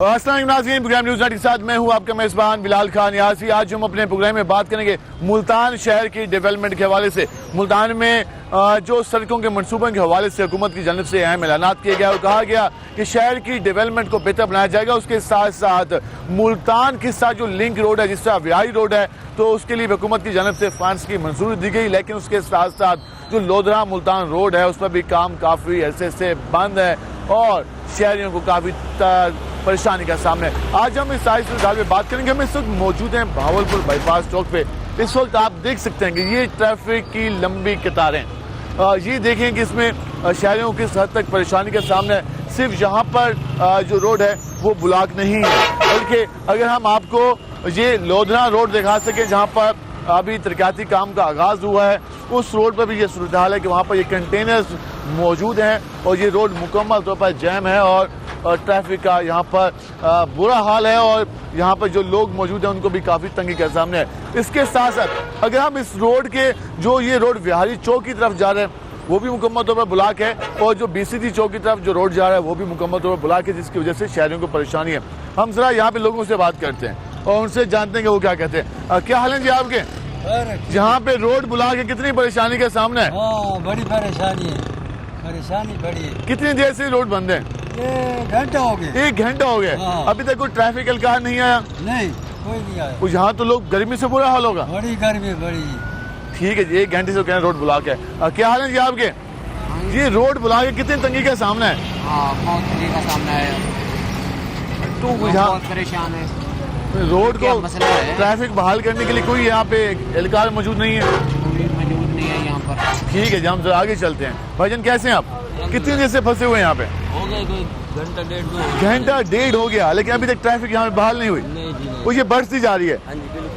अस्सलाम नाज़रीन, programme news 9 के साथ मैं हूं आपका मेज़बान बिलाल खान यासी। आज हम अपने प्रोग्राम में बात करेंगे मुल्तान शहर की डेवलपमेंट के हवाले से। मुल्तान में जो सड़कों के मनसूबों के हवाले से हुकूमत की जानिब से अहम ऐलानात किए गया और कहा गया कि शहर की डेवलपमेंट को बेहतर बनाया जाएगा। उसके साथ साथ मुल्तान के साथ जो लिंक रोड है, जिस तरह व्याही रोड है, तो उसके लिए हुकूमत की जानिब से फंड्स की मंजूरी दी गई। लेकिन उसके साथ साथ जो लोधरा मुल्तान रोड है, उस पर भी काम काफ़ी अरसे से बंद है और शहरियों को काफ़ी परेशानी का सामना है। आज हम इस सारी सूरत में बात करेंगे। हम इस वक्त मौजूद हैं भावलपुर बाईपास चौक पे। इस वक्त आप देख सकते हैं कि ये ट्रैफिक की लंबी कतारें, ये देखें कि इसमें शहरियों को किस हद तक परेशानी का सामना है। सिर्फ यहाँ पर जो रोड है वो ब्लॉक नहीं है, बल्कि अगर हम आपको ये लोधरा रोड दिखा सके जहाँ पर अभी तरक्याती काम का आगाज हुआ है, उस रोड पर भी ये सूरत हाल है कि वहाँ पर ये कंटेनर्स मौजूद हैं और ये रोड मुकम्मल तौर पर जैम है और ट्रैफिक का यहाँ पर बुरा हाल है और यहाँ पर जो लोग मौजूद हैं उनको भी काफ़ी तंगी का सामने है। इसके साथ साथ अगर हम इस रोड के जो ये रोड बिहारी चौक की तरफ जा रहे हैं वो भी मुकम्मल तौर पर ब्लॉक है और जो BCD चौक की तरफ जो रोड जा रहा है वो भी मुकम्मल तौर पर ब्लॉक है, जिसकी वजह से शहरियों को परेशानी है। हम जरा यहाँ पे लोगों से बात करते हैं और उनसे जानते हैं कि वो क्या कहते हैं। क्या हाल है जी आपके? जहाँ पे रोड ब्लॉक है, कितनी परेशानी का सामना है? बड़ी परेशानी है, परेशानी बड़ी है। कितनी देर से रोड बंद है? घंटा हो गया। 1 घंटा हो गया। अभी तक कोई ट्रैफिक एहलकार नहीं आया? नहीं, कोई नहीं आया। यहाँ तो लोग गर्मी से बुरा हाल होगा। बड़ी गर्मी बड़ी। ठीक है जी, 1 घंटे से कह रहे रोड ब्लॉक है। क्या हाल है जी आपके? ये रोड ब्लॉक है, कितनी तंगी का सामना है? बहुत तंगी का सामना है, तो यहाँ बहुत परेशान है। रोड को मसला है, ट्रैफिक बहाल करने के लिए कोई यहाँ पे एहलकार मौजूद नहीं है? मौजूद नहीं है यहाँ पर। ठीक है जी, हम जरा आगे चलते हैं। भाईजान कैसे हैं आप? कितनी देर से फंसे हुए हैं यहाँ पे? हो गए कोई घंटा डेढ़ हो गया, लेकिन अभी तक ट्रैफिक यहाँ पे बहाल नहीं हुई। वो ये बढ़ती जा रही है,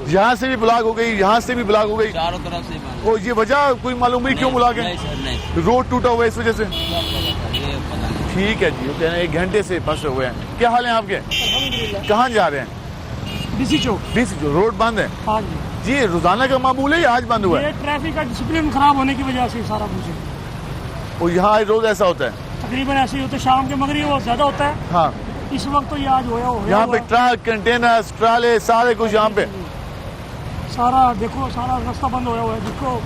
यहाँ से भी ब्लॉक हो गई, यहाँ से भी ब्लॉक हो गई, चारों तरफ से। और ये वजह कोई मालूम हुई क्यों ब्लॉक है? रोड टूटा हुआ है इस वजह से। ठीक है जी, वो कह रहे हैं 1 घंटे से फंसे हुए हैं। क्या हाल है आपके? कहाँ जा रहे हैं? BC चौक। रोड बंद है? हाँ जी, रोजाना का मामूल है या आज बंद हुआ है? ये ट्रैफिक का डिसिप्लिन खराब होने की वजह से सारा कुछ है। और यहाँ रोज ऐसा होता है? तकरीबन ऐसे ही होता है, शाम के मगरिब बहुत ज्यादा होता है। हाँ, इस वक्त तो ये आज होया यहाँ पे ट्रक, कंटेनर, ट्राले, सारे कुछ यहाँ पे सारा देखो, सारा रास्ता बंद होया हुआ है। जिसको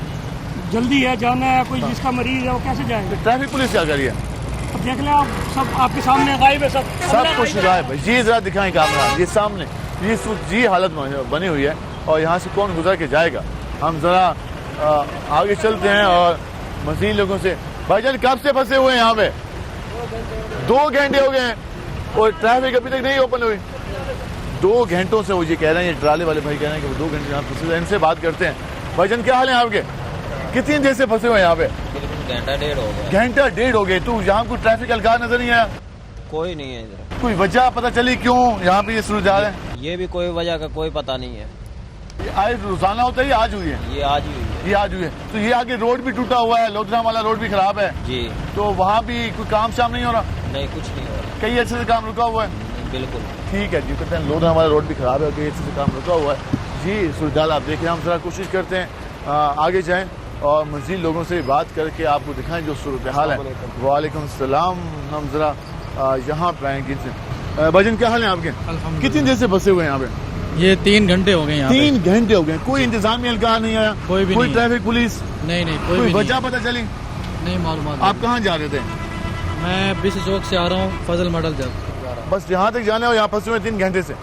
जल्दी है जाना है, कोई जिसका मरीज है, वो कैसे जाएगा? ट्रैफिक पुलिस क्या करिए? अब देख लें आप, सब आपके सामने गायब है, सब कुछ गायब है जी। जरा दिखाएं कैमरा, ये सामने ये हालत बनी हुई है और यहाँ से कौन गुजर के जाएगा? हम जरा आगे चलते हैं और मजीद लोगों से। भाईजान कब से फंसे हुए हैं यहाँ पे? 2 घंटे हो गए हैं और ट्रैफिक अभी तक नहीं ओपन हुई। 2 घंटों से वो ये कह रहे हैं, ये ट्राले वाले भाई कह रहे हैं कि वो 2 घंटे यहाँ फंसे हुए हैं। इनसे बात करते हैं। भाईजान क्या हाल है आपके? कितनी देर से फंसे हुए हैं यहाँ पे? घंटा डेढ़ हो गया। तो यहाँ कोई ट्रैफिक एहलकार नजर नहीं आया? कोई नहीं है इधर। कोई वजह पता चली क्यों यहाँ पे ये सूरत हाल है? ये भी कोई वजह का कोई पता नहीं है। आज रोजाना होता है या आज हुई है? ये आज ही हुई है। ये आज हुई है। तो ये आगे रोड भी टूटा हुआ है, लोधरा वाला रोड भी खराब है जी। तो वहाँ भी कोई काम शाम नहीं हो रहा? नहीं, कुछ नहीं हो रहा। कई अच्छे से काम रुका हुआ है? बिल्कुल। ठीक है जी, कहते हैं लोधरा वाला रोड भी खराब है, कई अच्छे से काम रुका हुआ है जी। सूरत हाल आप देखें, हम जरा कोशिश करते हैं आगे जाएं और मजीद लोगों से बात करके आपको दिखाएं जो सूरत हाल है। वालेकुम सलाम। हम जरा यहाँ पे आएंगे। भाईजान क्या हाल है आपके? कितनी देर से फंसे हुए हैं यहाँ पे? ये 3 घंटे हो गए यहाँ 3 घंटे हो गए। कोई इंतजामी एहलकार नहीं आया? कोई भी कोई नहीं। ट्रैफिक पुलिस नहीं, कोई वजह पता चली? नहीं मालूम। आप कहाँ जा रहे थे? मैं BC चौक से आ रहा हूँ, फजल मॉडल जब बस यहाँ तक जाना है और यहाँ फंसे हुए 3 घंटे से?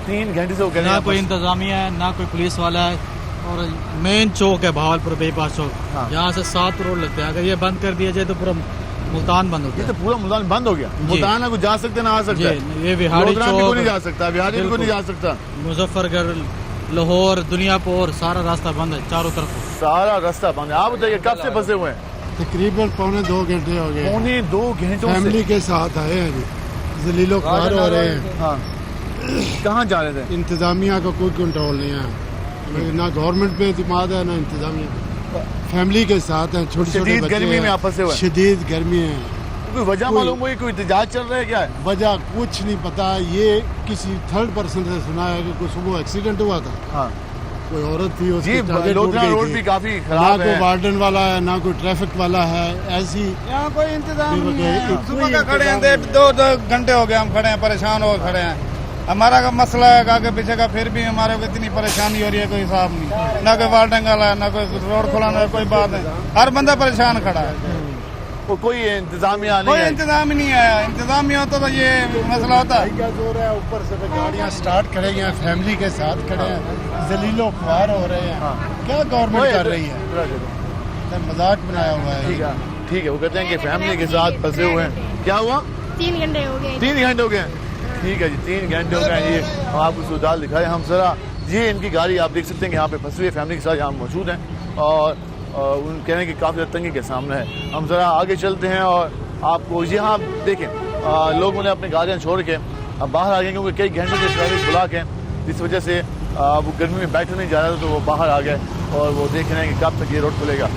3 घंटे से वो कह रहे ना हैं कोई इंतजामिया है, ना कोई पुलिस वाला है और मेन चौक है भावलपुर बाईपास चौक। हाँ। यहाँ से 7 रोड लगते हैं। अगर ये बंद कर दिया जाए तो पूरा मुल्तान बंद हो ये गया। तो पूरा मुल्तान बंद हो गया। मुल्तान को जा सकते ना आ सकता है? ये बिहारी लोधरा भी चौक नहीं जा सकता, बिहारी भी नहीं जा सकता, मुजफ्फरगढ़, लाहौर, दुनियापुर, सारा रास्ता बंद है चारों तरफ। सारा रास्ता बंद है। आप बताइए कब से फंसे हुए हैं? तकरीबन 2 घंटे हो गए। 2 घंटों फैमिली के साथ आए हैं जी, जलीलो ख्वार हो रहे हैं। हाँ, कहाँ जा रहे थे? इंतजामिया का कोई कंट्रोल नहीं है, ना गवर्नमेंट पे एतमाद है ना इंतजामिया। फैमिली के साथ हैं, छोटे छोटे शदीद गर्मी में आप फंसे हुए? शदीद गर्मी है। कोई वजह मालूम हुई? कोई एहतजाज चल रहा है क्या? वजह कुछ नहीं पता। ये किसी 3rd पर्सन से सुना है कि कोई सुबह एक्सीडेंट हुआ था। हाँ, कोई औरत थी उसकी जी टांगें टूट लोधना गई रोड थी। भी काफी ना खराब कोई है। वार्डन वाला है ना कोई ट्रैफिक वाला है, ऐसी यहाँ कोई इंतजाम नहीं कोई है। इंतजाम सुबह का खड़े हैं, दो घंटे हो गए हम खड़े हैं, परेशान हो खड़े हैं। हमारा का मसला है आगे पीछे का, फिर भी हमारे को इतनी परेशानी हो रही है, कोई हिसाब नहीं। ना कोई वार्डन वाला है, ना कोई रोड खुलाना है, कोई बात नहीं। हर बंदा परेशान खड़ा है, वो कोई इंतजामिया नहीं कोई है। इंतजाम ही नहीं आया। इंतजामिया होता तो ये मसला होता। क्या जोर है, ऊपर से गाड़ियाँ स्टार्ट खड़े हैं, फैमिली के साथ खड़े हैं, जलीलो ख्वार हो रहे हैं। क्या गवर्नमेंट कर रही है, मजाक बनाया हुआ है। ठीक है, वो कहते हैं कि फैमिली के साथ फंसे हुए हैं। क्या हुआ? 3 घंटे हो गए। 3 घंटे हो गए। ठीक है जी, 3 घंटे हो गए। ये हम आपको सूरदाल दिखाए हम जरा। ये इनकी गाड़ी आप देख सकते हैं कि यहाँ पे फंसी हुई फैमिली के साथ यहाँ मौजूद हैं और उन कहने की काफ़ी तंगी के सामने है। हम जरा आगे चलते हैं और आपको यहाँ देखें लोगों ने अपनी गाड़ियाँ छोड़ के बाहर आ गए क्योंकि कई घंटे से ट्रैफिक ब्लॉक है, जिस वजह से वो गर्मी में बैठे नहीं जा रहा था, तो वो बाहर आ गए और वो देख रहे हैं कि कब तक ये रोड खुलेगा।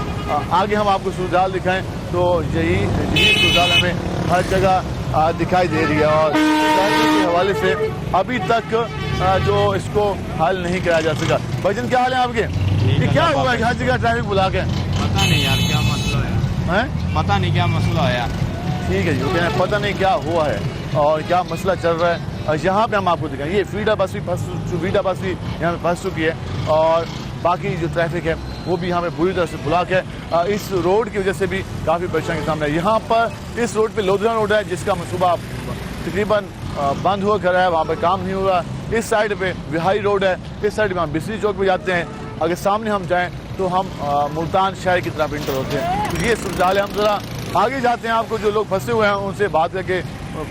आगे हम आपको सूरदाल दिखाएं तो यही सूरदाल हमें हर जगह दिखाई दे रही है और ट्रैफिक के हवाले से अभी तक जो इसको हल नहीं कराया जा सका। भजन क्या हाल है आपके? ये क्या हुआ है कि हर जगह ट्रैफिक बुला के? पता नहीं यार क्या मसला है, पता नहीं क्या मसला है यार। ठीक है जी, वो कह रहे हैं पता नहीं क्या हुआ है और क्या मसला चल रहा है। यहाँ पे हम आपको दिखाएं, ये फीडा बस भी यहाँ पे फंस चुकी है और बाकी जो ट्रैफिक है वो भी यहाँ पे बुरी तरह से ब्लॉक है। इस रोड की वजह से भी काफ़ी परेशानी के सामने है। यहाँ पर इस रोड पे लोधना रोड है जिसका मनसूबा तकरीबन बंद हुआ खड़ा है, वहाँ पे काम नहीं हो रहा। इस साइड पे विहारी रोड है, इस साइड पे हम बिजली चौक पे जाते हैं। अगर सामने हम जाएं तो हम मुल्तान शहर की तरफ इंटर होते हैं। तो ये सूरत हम जरा आगे जाते हैं, आपको जो लोग फंसे हुए हैं उनसे बात करके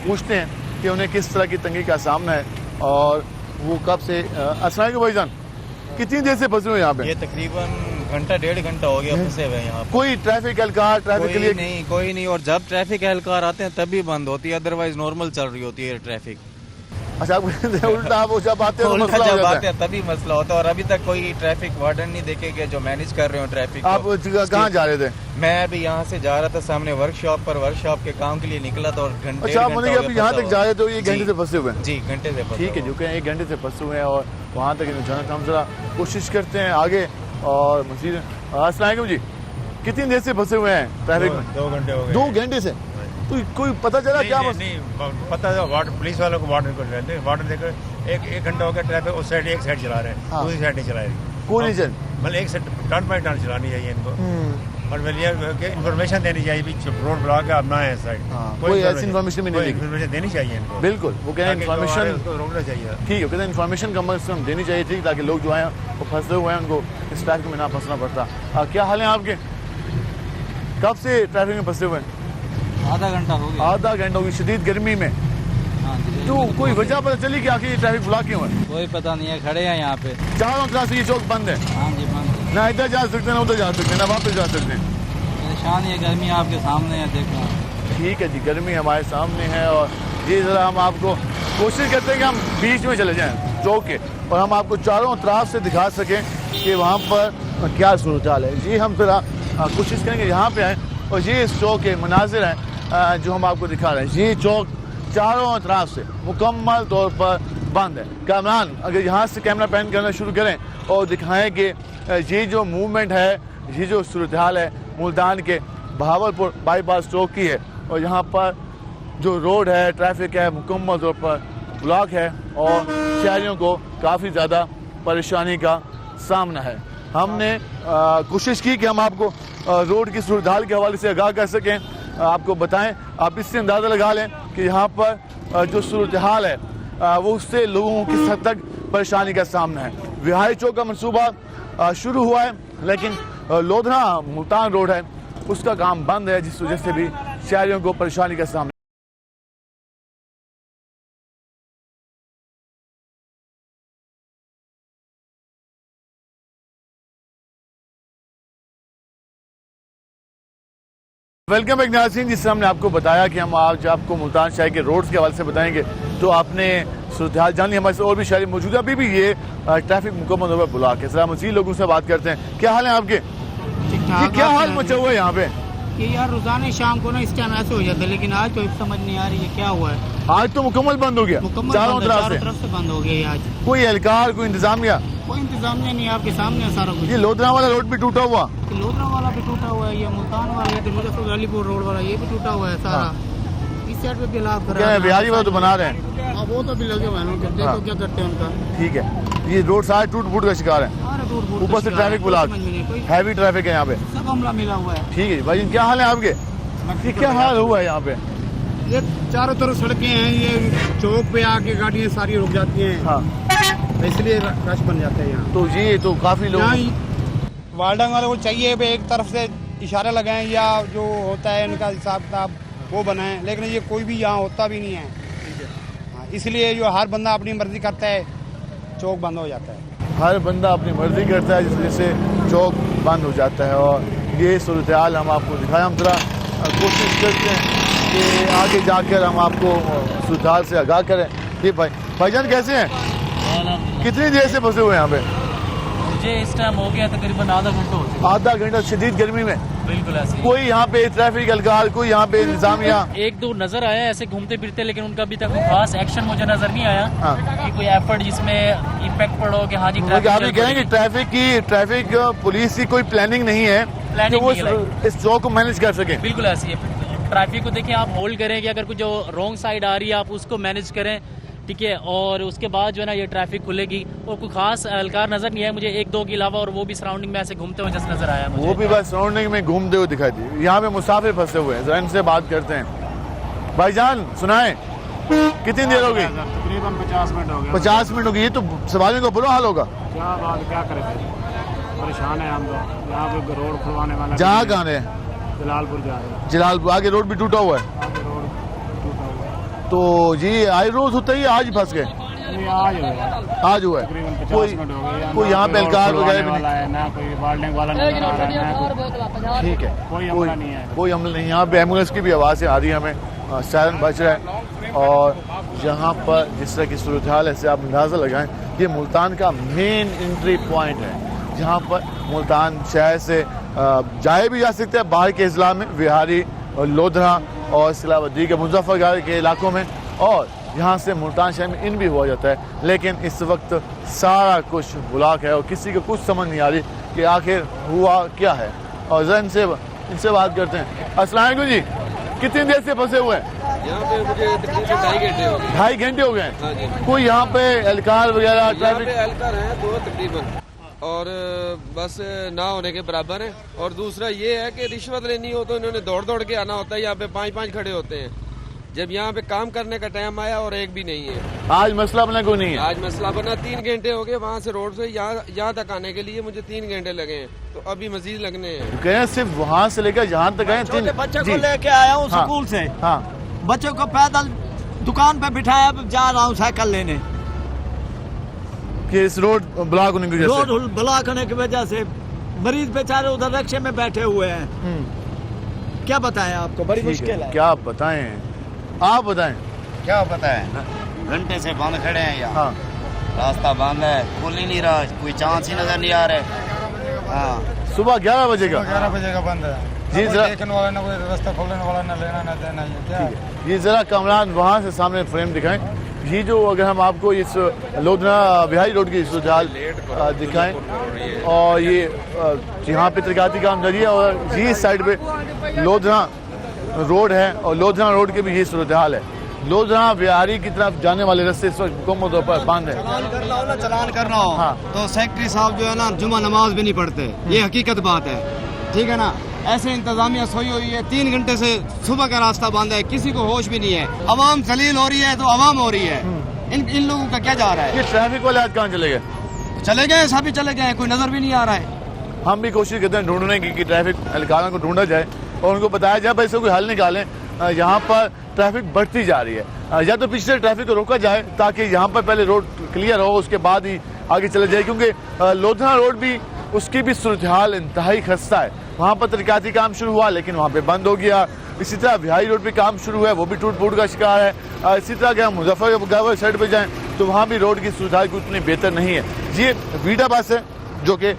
पूछते हैं कि उन्हें किस तरह की तंगी का सामना है और वो कब से। अस्सलाम वालेकुम भाईजान, कितनी देर से फंसे हुए यहाँ पे? ये तकरीबन घंटा 1.5 घंटा हो गया फंसे हुए यहाँ पे। कोई ट्रैफिक एहलकार ट्रैफिक के लिए कोई नहीं, और जब ट्रैफिक एहलकार आते हैं तभी बंद होती है, अदरवाइज नॉर्मल चल रही होती है ट्रैफक। अच्छा, उल्टा वो जब आते हैं तो मसला हो जब जाता आते हैं तभी मसला होता है और अभी तक कोई ट्रैफिक वार्डन नहीं देखे जो मैनेज कर रहे हो ट्रैफिक। आप कहाँ जा रहे थे? मैं अभी यहाँ से जा रहा था सामने वर्कशॉप के काम के लिए निकला था और घंटे अच्छा, आप मतलब अभी यहाँ तक जा रहे थे, ये घंटे से फंसे हुए हैं? जी घंटे से। ठीक है, जो कहें 1 घंटे से फंसे हुए हैं और वहाँ तक इन्हें जाना था। हम जरा कोशिश करते हैं आगे और मजीद। अस्सलाम वालेकुम जी, कितनी देर से फंसे हुए हैं ट्रैफिक में? 2 घंटे हो गए। 2 घंटे से? तो कोई पता चला क्या? नहीं, पता है वार्ड पुलिस वालों को वार्डन को रहते हैं, वार्डन देकर एक घंटा हो गया ट्रैफिक उस साइड एक साइड चला रहे हैं, दूसरी साइड नहीं चला रही। कोई नहीं चल मतलब एक साइड टर्न बाई टर्न चलानी चाहिए इनको और इन्फॉर्मेशन देनी चाहिए भी रोड ब्लॉक है, अब ना है साइड। कोई ऐसी इन्फॉर्मेशन भी नहीं इन्फॉर्मेशन देनी चाहिए इनको। बिल्कुल, वो कह रहे हैं इन्फॉर्मेशन रोकना चाहिए। ठीक है, कहते हैं इन्फॉर्मेशन कम से कम देनी चाहिए, ठीक, ताकि लोग जो आए वो फंसे हुए हैं उनको इस ट्रैफिक में ना फंसना पड़ता। क्या हाल है आपके? कब से ट्रैफिक में फंसे हुए हैं? आधा घंटा हो गया। आधा घंटा होगी शदीद गर्मी में। हाँ जी। तो कोई वजह पता चली कि आखिर ये ट्रैफिक ब्लॉक क्यों है? कोई पता नहीं है, खड़े हैं यहाँ पे। चारों तरफ से ये चौक बंद है, हाँ जी बंद। ना इधर जा सकते ना उधर जा सकते ना वापस जा सकते। परेशानी है, गर्मी आपके सामने है, देखो। ठीक है जी, गर्मी हमारे सामने है और ये जरा हम आपको कोशिश करते हैं कि हम बीच में चले जाएं चौक के और हम आपको चारों तरफ से दिखा सकें कि वहाँ पर क्या सूरत हाल है। जी हम जरा कोशिश करेंगे यहाँ पे आए और ये इस चौक के मनाजिर हैं जो हम आपको दिखा रहे हैं। ये चौक चारों तरफ से मुकम्मल तौर पर बंद है। कामरान अगर यहाँ से कैमरा पैन करना शुरू करें और दिखाएं कि ये जो मूवमेंट है, ये जो सूरत हाल है मुल्तान के बहावलपुर बाईपास चौक की है और यहाँ पर जो रोड है ट्रैफिक है मुकम्मल तौर पर ब्लॉक है और शहरियों को काफ़ी ज़्यादा परेशानी का सामना है। हमने कोशिश की कि हम आपको रोड की सूरत हाल के हवाले से आगाह कर सकें, आपको बताएं। आप इससे अंदाज़ा लगा लें कि यहाँ पर जो सूरत हाल है वो उससे लोगों को किस हद तक परेशानी का सामना है। विहारी चौक का मनसूबा शुरू हुआ है लेकिन लोधना मुल्तान रोड है उसका काम बंद है, जिस वजह से भी शहरियों को परेशानी का सामना। वेलकम बैक नाज़रीन, जिससे हमने आपको बताया कि हम आज आपको मुल्तान शहर के रोड्स के हवाले से बताएंगे तो आपने सूरत हाल जान ली। हमारे साथ और भी शहरी मौजूद है, अभी भी ये ट्रैफिक मुकम्मल तौर पर ब्लॉक है। जरा मज़ीद लोगों से बात करते हैं। क्या हाल है आपके? ये क्या हाल मचा हुआ है यहाँ पे? कि यार रोजाना शाम को ना इस टाइम ऐसे हो जाता है, लेकिन आज तो समझ नहीं आ रही है क्या हुआ है। आज तो मुकम्मल बंद हो गया, चारों तरफ से बंद हो गया। आज कोई एहलकार कोई इंतजामिया कोई इंतजामिया नहीं, आपके सामने है सारा कुछ। ये लोधरा वाला रोड भी टूटा हुआ, लोधरा वाला भी टूटा हुआ है, ये मुल्तान वाला है, मुजफ्फर अलीपुर रोड वाला ये भी टूटा हुआ है सारा। इस साइड पे भी हालात क्या है, बिहारी वाला तो बना रहे हैं। हाँ, वो तो भी लगे हुए हैं, देखो क्या करते हैं उनका। ठीक है, ये रोड सारे टूट फूट का शिकार है, ऊपर से ट्रैफिक ब्लॉक, हैवी ट्रैफिक है यहाँ पे, सब हमला मिला हुआ है। ठीक है भाई, क्या हाल है आपके? ये क्या हाल हुआ है यहाँ पे? ये चारों तरफ सड़कें हैं, ये चौक पे आके गाड़ियाँ सारी रुक जाती हैं। हाँ, इसलिए रश बन जाते हैं यहाँ। तो ये तो काफी लोग वार्डन वाले को चाहिए भी एक तरफ से इशारा लगाएं या जो होता है इनका हिसाब किताब वो बनाएं, लेकिन ये कोई भी यहाँ होता भी नहीं है। हाँ, इसलिए जो हर बंदा अपनी मर्जी करता है, चौक बंद हो जाता है। हर बंदा अपनी मर्जी करता है, जिस वजह से चौक बंद हो जाता है। और ये सूरत हाल हम आपको दिखाएं, हम जरा कोशिश करते हैं कि आगे जाकर हम आपको सूरत हाल से आगाह करें। ये भाईजान कैसे हैं? कितनी देर से फंसे हुए हैं यहाँ पे? मुझे इस टाइम हो गया तकरीबन आधा घंटा हो चुका। आधा घंटा शदीद गर्मी में? बिल्कुल ऐसे। कोई यहाँ पे ट्रैफिक अलगार, कोई यहाँ पे इंतजामिया? एक दो नजर आया ऐसे घूमते फिरते, लेकिन उनका अभी तक खास एक्शन मुझे नजर नहीं आया। हाँ। कि कोई एफर्ट जिसमें इम्पैक्ट पड़ो कि हाँ जी आप ये कहें कि ट्रैफिक पुलिस की कोई प्लानिंग नहीं है कि वो इस चौक को मैनेज कर सके? बिल्कुल ऐसी है। ट्रैफिक को देखें, आप होल्ड करें कि अगर कुछ जो रॉन्ग साइड आ रही है आप उसको मैनेज करें, ठीक है, और उसके बाद जो है ना ये ट्रैफिक खुलेगी। और कोई खास अलकार नजर नहीं है मुझे, एक दो के अलावा, और वो भी सराउंडिंग में ऐसे घूमते हुए जैसे नजर आया मुझे। वो भी बस सराउंडिंग में घूमते हुए दिखाई दी। यहाँ पे मुसाफिर फंसे हुए हैं, जरा इनसे बात करते हैं। भाईजान सुनाए, कितनी देर हो गई? तकरीबन 50 मिनट हो गए। 50 मिनट हो गई। ये तो सवारियों का बुरा हाल होगा। क्या बात, क्या करें, परेशान है हम लोग। यहाँ पे रोड खुलवाने वाला जहाँ कहाँ रहे हैं? जलालपुर जा रहे हैं। जलालपुर आगे रोड भी टूटा हुआ है। आगे रोड टूटा हुआ है। तो जी आई रोज होता ही आज फंस गए? आज हुआ है, आज हुआ है। तकरीबन 50 मिनट हो गए। कोई यहाँ पे अलकार वगैरह भी वाला है ना, कोई वार्डनिंग वाला नहीं आ रहा है। ठीक है, कोई हमला नहीं है, कोई हमला नहीं। यहाँ पे एम्बुलेंस की भी आवाज़ें आ रही है, हमें सायरन बज रहा है। और यहाँ पर जिस तरह की सूरत हाल है, आप अंदाज़ा लगाएं, ये मुल्तान का मेन एंट्री पॉइंट है, जहाँ पर मुल्तान शहर से जाए भी जा सकते हैं बाहर के अजला में, विहारी और लोधरा और इसके अलावा दीगर मुजफ्फरगढ़ के इलाकों में, और यहाँ से मुल्तान शहर में इन भी हुआ जाता है। लेकिन इस वक्त सारा कुछ ब्लॉक है और किसी को कुछ समझ नहीं आ रही कि आखिर हुआ क्या है। और जरा इनसे बात करते हैं। अस्सलाम वालेकुम जी, कितनी देर से फंसे हुए हैं? यहाँ पे मुझे तकरीबन 2.5 घंटे हो गए। 2.5 घंटे हो गए हैं? हाँ जी। कोई यहाँ पे एहलकार वगैरह ट्रैफिक एहलकार है 2 तकरीबन, और बस ना होने के बराबर है। और दूसरा ये है कि रिश्वत लेनी हो तो इन्होंने दौड़ दौड़ के आना होता है, यहाँ पे 5-5 खड़े होते हैं। जब यहाँ पे काम करने का टाइम आया और एक भी नहीं है। आज मसला बना कोई नहीं है? आज मसला बना 3 घंटे हो गए, वहाँ से रोड से यहाँ तक आने के लिए मुझे 3 घंटे लगे हैं, तो अभी मजीद लगने हैं। कह रहे सिर्फ वहाँ से लेकर यहाँ तक आए? 3 बच्चे को लेके आया हूँ स्कूल से। हाँ, बच्चे को पैदल दुकान पे बिठाया, जा रहा हूँ साइकिल लेने। कि इस रोड ब्लॉक होने की वजह से? रोड ब्लॉक होने की वजह से मरीज बेचारे उधर रिक्शे में बैठे हुए हैं। क्या बताएं आपको, बड़ी मुश्किल है। क्या बताएं, आप बताएं। क्या बताएं, घंटे से बंद खड़े हैं यहाँ। हाँ। रास्ता बंद है, खुल ही नहीं रहा, कोई चांस ही नजर नहीं आ रहे। हाँ, सुबह 11 बजे का? 11 बजे का बंद है जी। जरा देखने वाला ना, कोई रास्ता खोलने वाला ना, लेना ना देना। क्या ये जरा कमरान वहाँ से सामने फ्रेम दिखाएं। ये जो अगर हम आपको इस लोधरा बिहारी रोड की सूरत हाल दिखाएं, और ये यहाँ पे तरक्याती काम जारी है, और ये साइड पे लोधरा रोड है, और लोधरा रोड के भी ये सूरत हाल है। लोधरा बिहारी की तरफ जाने वाले रास्ते इस वक्त मुकम्मल तौर पर बंद है। चलान करना हो हाँ। तो सेक्रेटरी साहब जो है ना जुमा नमाज भी नहीं पढ़ते, ये हकीकत बात है, ठीक है ना। ऐसे इंतजामिया सोई हुई है, 3 घंटे से सुबह का रास्ता बंद है, किसी को होश भी नहीं है। अवाम जलील हो रही है तो अवाम हो रही है। इन लोगों का क्या जा रहा है? ये ट्रैफिक वाले आज कहाँ चले गए? चले गए, सभी चले गए, कोई नजर भी नहीं आ रहा है। हम भी कोशिश करते हैं ढूंढने की कि ट्रैफिक एहलकारों को ढूंढा जाए और उनको बताया जाए भाई इसको कोई हल निकालें। यहाँ पर ट्रैफिक बढ़ती जा रही है, या तो पिछले ट्रैफिक को रोका जाए ताकि यहाँ पर पहले रोड क्लियर हो, उसके बाद ही आगे चले जाए, क्योंकि लोधरा रोड भी उसकी भी सूरत हाल इंतहाई खस्ता है। वहाँ पर तरक्याती काम शुरू हुआ लेकिन वहाँ पे बंद हो गया। इसी तरह बिहारी रोड पे काम शुरू हुआ है, वो भी टूट फूट का शिकार है। इसी तरह अगर हम मुजफ्फरगढ़ साइड पे जाएं तो वहाँ भी रोड की सूरत हाल उतनी बेहतर नहीं है। ये वीडा बस है जो कि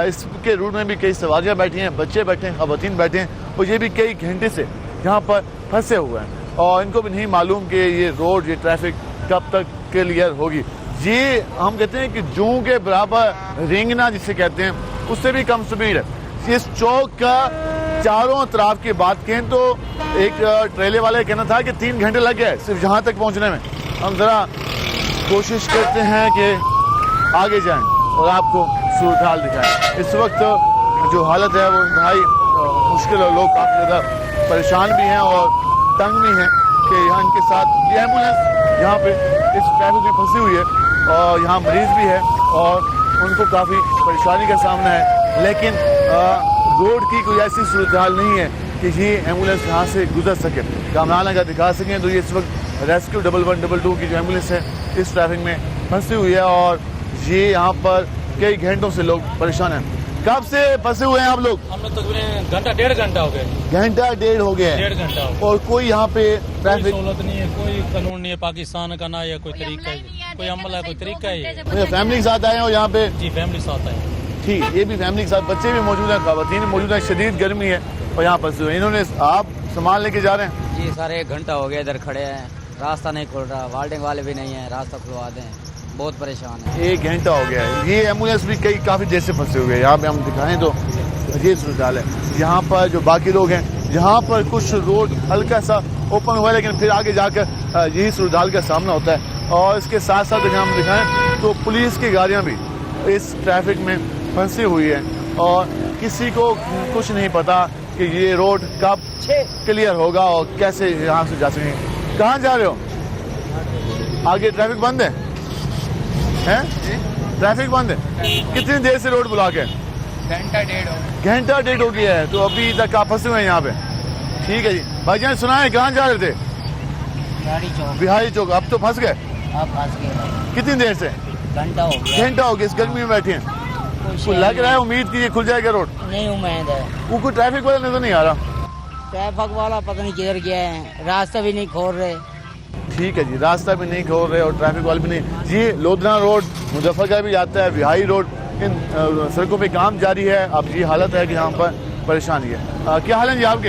इसके रूट में भी कई सवारियाँ बैठी हैं, बच्चे बैठे हैं, खवातीन बैठे हैं, और ये भी कई घंटे से यहाँ पर फंसे हुए हैं और इनको भी नहीं मालूम कि ये रोड, ये ट्रैफिक कब तक क्लियर होगी। ये हम कहते हैं कि जू के बराबर रेंगना जिसे कहते हैं उससे भी कम स्पीड है। इस चौक का चारों तरफ की बात कहें तो एक ट्रेले वाले कहना था कि 3 घंटे लग गए सिर्फ यहाँ तक पहुँचने में। हम जरा कोशिश करते हैं कि आगे जाएं और आपको सूरत हाल दिखाएं। इस वक्त जो हालत है वो इंतहाई मुश्किल और लोग काफ़ी ज़्यादा परेशान भी हैं और तंग भी हैं कि यहाँ इनके साथ ये एम्बुलेंस यहाँ पे इस ट्रैफिक में फंसी हुई है और यहाँ मरीज भी है और उनको काफ़ी परेशानी का सामना है, लेकिन रोड की कोई ऐसी सूरत हाल नहीं है कि ये एम्बुलेंस यहाँ से गुजर सके। कामरान अगर दिखा सकें तो ये इस वक्त रेस्क्यू 1122 की जो एम्बुलेंस है इस ट्रैफिक में फंसी हुई है और ये यहाँ पर कई घंटों से लोग परेशान हैं। कब से फंसे हुए हैं आप लोग? हम लोग तकरीबन घंटा 1.5 घंटा हो गए। घंटा 1.5 हो गया है 1.5 घंटा हो गया। और कोई यहाँ पे ट्रैफिक सहूलत नहीं है, कोई कानून नहीं है पाकिस्तान का, ना या कोई तरीका है, कोई अमल है, कोई तरीका है। फैमिली के साथ आए हो यहाँ पे? जी फैमिली साथ आए। ठीक, ये भी फैमिली के साथ, बच्चे भी मौजूद हैं, खवातीन भी मौजूद हैं, शदीद गर्मी है और यहाँ फंसे हुए। इन्होंने आप सामान लेके जा रहे हैं? जी सर 1 घंटा हो गया इधर खड़े हैं, रास्ता नहीं खुल रहा, वाल्डिंग वाले भी नहीं है, रास्ता खुलवा दें, बहुत परेशान है। 1 घंटा हो गया है। ये एम्बुलेंस भी काफी देर से फंसे हुए हैं। यहाँ पे हम दिखाएं तो ये सूरत हाल है। यहाँ पर जो बाकी लोग हैं, यहाँ पर कुछ रोड हल्का सा ओपन हुआ है लेकिन फिर आगे जाकर यही सूरत हाल का सामना होता है। और इसके साथ साथ अगर हम दिखाएं तो पुलिस की गाड़ियाँ भी इस ट्रैफिक में फंसी हुई है और किसी को कुछ नहीं पता कि ये रोड कब क्लियर होगा और कैसे यहाँ से जा सकेंगे। कहाँ जा रहे हो? आगे ट्रैफिक बंद है? ट्रैफिक बंद है। कितनी देर से रोड ब्लॉक है? घंटा 1.5 हो गया है। तो अभी तक आप फंसे हुए हैं यहाँ पे? ठीक है जी। भाईजान सुनाए कहाँ जा रहे थे? बिहारी चौक। अब तो फंस गए? कितनी देर से? घंटा हो गया। घंटा हो गया इस गर्मी में बैठे हैं। कुछ लग रहा है उम्मीद की ये खुल जाएगा रोड? नहीं उम्मीद है। वो कोई ट्रैफिक वाला नजर नहीं आ रहा। ट्रैफिक वाला पता नहीं किधर गया है, रास्ता भी नहीं खोल रहे। ठीक है जी, रास्ता भी नहीं खोल रहे और ट्रैफिक वाले भी नहीं जी। लोधना रोड मुजफ्फरगढ़ भी जाता है, बिहारी रोड, इन सड़कों पे काम जारी है। अब ये हालत है कि यहाँ पर परेशानी है। क्या हाल है जी आपके?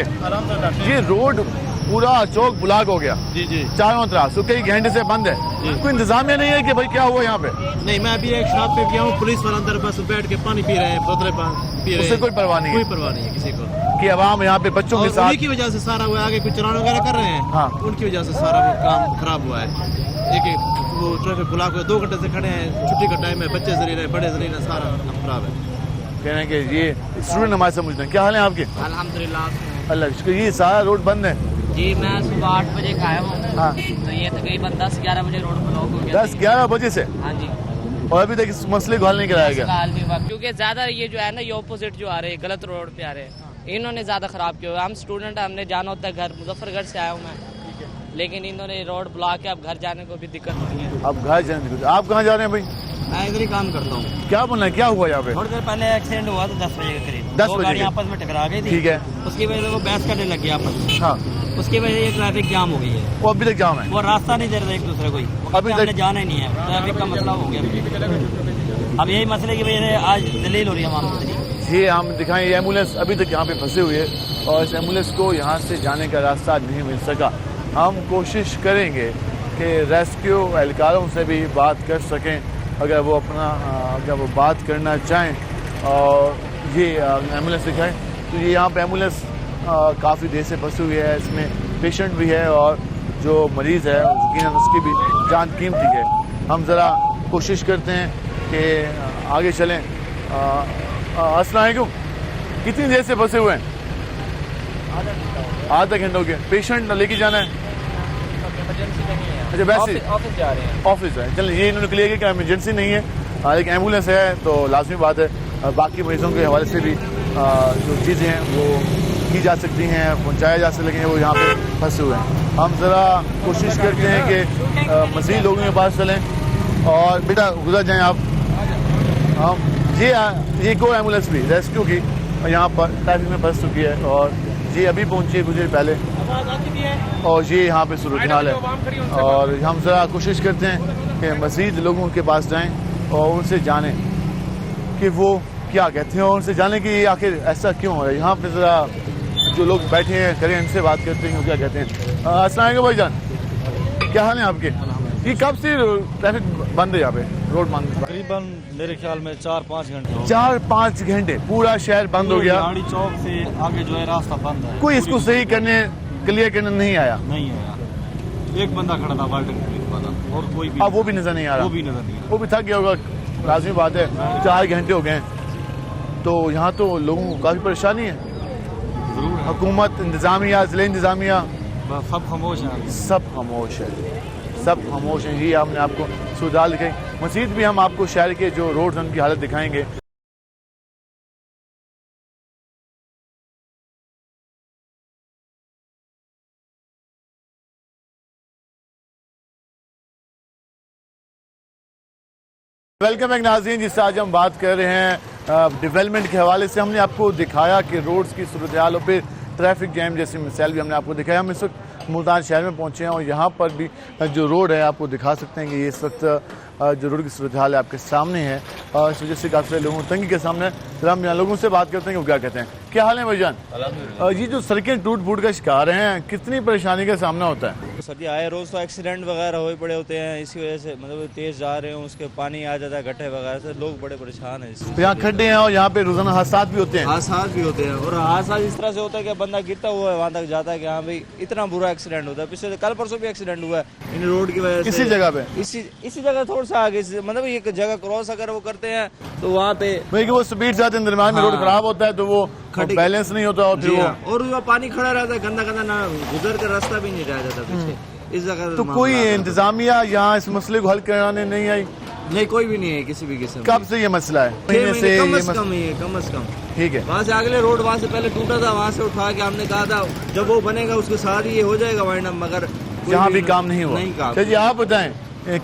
ये रोड पूरा चौक ब्लॉक हो गया जी जी चारों तरफ, तो कई घंटे से बंद है। कोई इंतजामिया नहीं है कि भाई क्या हुआ यहाँ पे? नहीं, मैं अभी एक शॉप पे गया हूँ, पुलिस वाला अंदर बस बैठ के पानी पी रहे हैं, बोतलें पी रहे हैं। उससे कोई परवाह नहीं है? कोई परवाह नहीं है किसी को कि अवाम यहाँ पे बच्चों के साथ, उन्हीं की वजह से सारा हुआ है। आगे कुछ चलान वगैरह कर रहे हैं, हाँ उनकी वजह से सारा वो काम खराब हुआ है। एक वो ट्रैफिक ब्लॉक हुआ, 2 घंटे से खड़े हैं, छुट्टी का टाइम है, बच्चे जरिए रहे, बड़े जरिए रहे, सारा खराब है। कह रहे हैं कि ये स्टूडेंट हमारे समझते हैं। क्या हाल है आपके? अल्हम्दुलिल्लाह। अल्लाह का शुक्र। ये सारा रोड बंद है जी, मैं सुबह 8 बजे का आया हूँ। हाँ। तो ये तकरीबन 10-11 बजे रोड ब्लॉक हो गया। 10-11 बजे से? हाँ जी। और अभी तक इस मसले को हल नहीं कराया गया? क्योंकि ज्यादा ये जो है ना, ये ऑपोजिट जो आ रहे हैं, गलत रोड पे आ रहे हैं, इन्होंने ज्यादा खराब किया। हम स्टूडेंट है, हमने जाना होता है घर, मुजफ्फरगढ़ से आया हूँ मैं, लेकिन इन्होंने रोड ब्लॉक है, अब घर जाने को भी दिक्कत हो रही है। अब घर जाने को। आप कहाँ जा रहे हैं भाई? मैं इधर ही काम करता हूँ। क्या बोलना है, क्या हुआ यहाँ पे? थोड़ी देर पहले एक्सीडेंट हुआ था 10 बजे के करीब। 10 बजे आपस में टकरा गई थी। ठीक है। उसकी वजह से वो बहस करने लग गया आपस में। हाँ। उसकी वजह से ये ट्रैफिक जाम हो गई है। वो अभी तक जाम है? वो रास्ता नहीं दे रहे एक दूसरे को, अभी हमने जाना ही नहीं है, ट्रैफिक का मसला हो गया। अब यही मसले की वजह से आज दलील हो रही है हमारी। ये हम दिखाएं, ये एम्बुलेंस अभी तक यहाँ पे फंसे हुए है और इस एम्बुलेंस को यहाँ से जाने का रास्ता नहीं मिल सका। हम कोशिश करेंगे कि रेस्क्यू एहलकारों से भी बात कर सकें, अगर वो बात करना चाहें और ये एम्बुलेंस दिखाएं। तो ये यहाँ पे एम्बुलेंस काफ़ी देर से फंसी हुई है, इसमें पेशेंट भी है और जो मरीज़ है यकीनन उसकी भी जान कीमती है। हम ज़रा कोशिश करते हैं कि आगे चलें। अस्सलाम वालेकुम। कितनी देर से फंसे हुए हैं? आधा घंटा हो गया। पेशेंट लेके जाना है? अच्छा, वैसे ऑफिस जा रहे हैं। ऑफिस है, चलिए ये इन्होंने क्लियर किया कि इमरजेंसी नहीं है, एक एम्बुलेंस है तो लाजमी बात है बाकी मरीजों के हवाले से भी जो चीज़ें हैं वो की जा सकती हैं, पहुंचाया जा सकता है, लेकिन वो यहाँ पे फंसे हुए हैं। हम ज़रा कोशिश करते हैं कि मज़ीद लोगों के पास चलें और बेटा गुजर जाएं आप। हम ये को एम्बुलेंस भी रेस्क्यू की यहाँ पर ट्रैफिक में फंस चुकी है और ये अभी पहुंची है कुछ देर पहले और ये यहाँ पे सूरत हाल है। और हम ज़रा कोशिश करते हैं कि मज़ीद लोगों के पास जाएं और उनसे जानें कि वो क्या कहते हैं और उनसे जाने की आखिर ऐसा क्यों हो रहा है। यहाँ पे ज़रा जो लोग बैठे हैं करें, इनसे बात करते हैं क्या कहते हैं। अस्सलाम वालेकुम भाईजान, क्या हाल है आपके? ये कब से ट्रैफिक बंद है यहाँ पे रोड बंद? तकरीबन मेरे ख्याल में 4-5 घंटे 4-5 घंटे पूरा शहर बंद हो गया। गाड़ी चौक से आगे जो है रास्ता बंद है। कोई इसको सही करने क्लियर करने नहीं आया? नहीं आया। एक बंदा खड़ा था वाल्टन पुलिस वाला और कोई भी अब वो भी नजर नहीं आ रहा? वो भी नजर नहीं आ रहा। वो भी थक गया होगा, लाजमी बात है। 4 घंटे हो गए तो यहाँ तो लोगों को काफी परेशानी है। हुकूमत, इंतजामिया, जिले इंतजामिया सब खामोश है। सब खामोश है, सब खामोश है। ये हमने आपको सूरत दिखाई। मजीद भी हम आपको शहर के जो रोड उनकी हालत दिखाएंगे। वेलकम बैक नाज़रीन, जिससे आज हम बात कर रहे हैं डेवलपमेंट के हवाले से। हमने आपको दिखाया कि रोड्स की सूरत हाल पे ट्रैफिक जैम जैसी मिसाल भी हमने आपको दिखाया। हम इस वक्त मुल्तान शहर में पहुंचे हैं और यहाँ पर भी जो रोड है आपको दिखा सकते हैं कि ये इस वक्त जो रोड की सूरत हाल है आपके सामने है और इस वजह से काफ़ी सारे लोगों तंगी के सामने। फिर हम यहाँ लोगों से बात करते हैं कि वो क्या कहते हैं। क्या हाल है भाईजान? ये जो सड़कें टूट फूट का शिकार हैं, कितनी परेशानी का सामना होता है? सर जी आए रोज तो एक्सीडेंट वगैरह हो पड़े होते हैं, इसी वजह से मतलब तेज जा रहे हैं, उसके पानी आ जाता है गड्ढे वगैरह से, लोग बड़े परेशान हैं। तो यहाँ खड्डे हैं और यहाँ पे रोजाना हादसा भी होते हैं। हादसा भी होते हैं और हादसा इस तरह से होता है कि बंदा गिरता हुआ है वहाँ तक जाता है कि हाँ भाई इतना बुरा एक्सीडेंट होता है। पिछले कल परसों भी एक्सीडेंट हुआ है इन रोड की वजह से। इसी जगह पे? इसी जगह थोड़ा सा आगे से, मतलब एक जगह क्रॉस अगर वो करते हैं तो वहाँ पे भाई वो स्पीड जाते हैं, दरम्यान में रोड खराब होता है तो वो बैलेंस नहीं होता और फिर वो पानी खड़ा रहता है, गंदा गंदा ना गुजर कर रास्ता भी नहीं रह जाता पीछे इस जगह। तो कोई इंतजामिया यहाँ इस मसले को हल कराने नहीं आई? नहीं, कोई भी नहीं है किसी भी किस्म। कब से ये मसला है? कम से कम ही है, कम से कम। ठीक है, वहाँ से अगले रोड वहाँ से पहले टूटा था, वहाँ से उठा के हमने कहा था जब वो बनेगा उसके साथ ही ये हो जाएगा वाइंड अप, मगर यहाँ भी काम नहीं हुआ। चलिए आप बताएं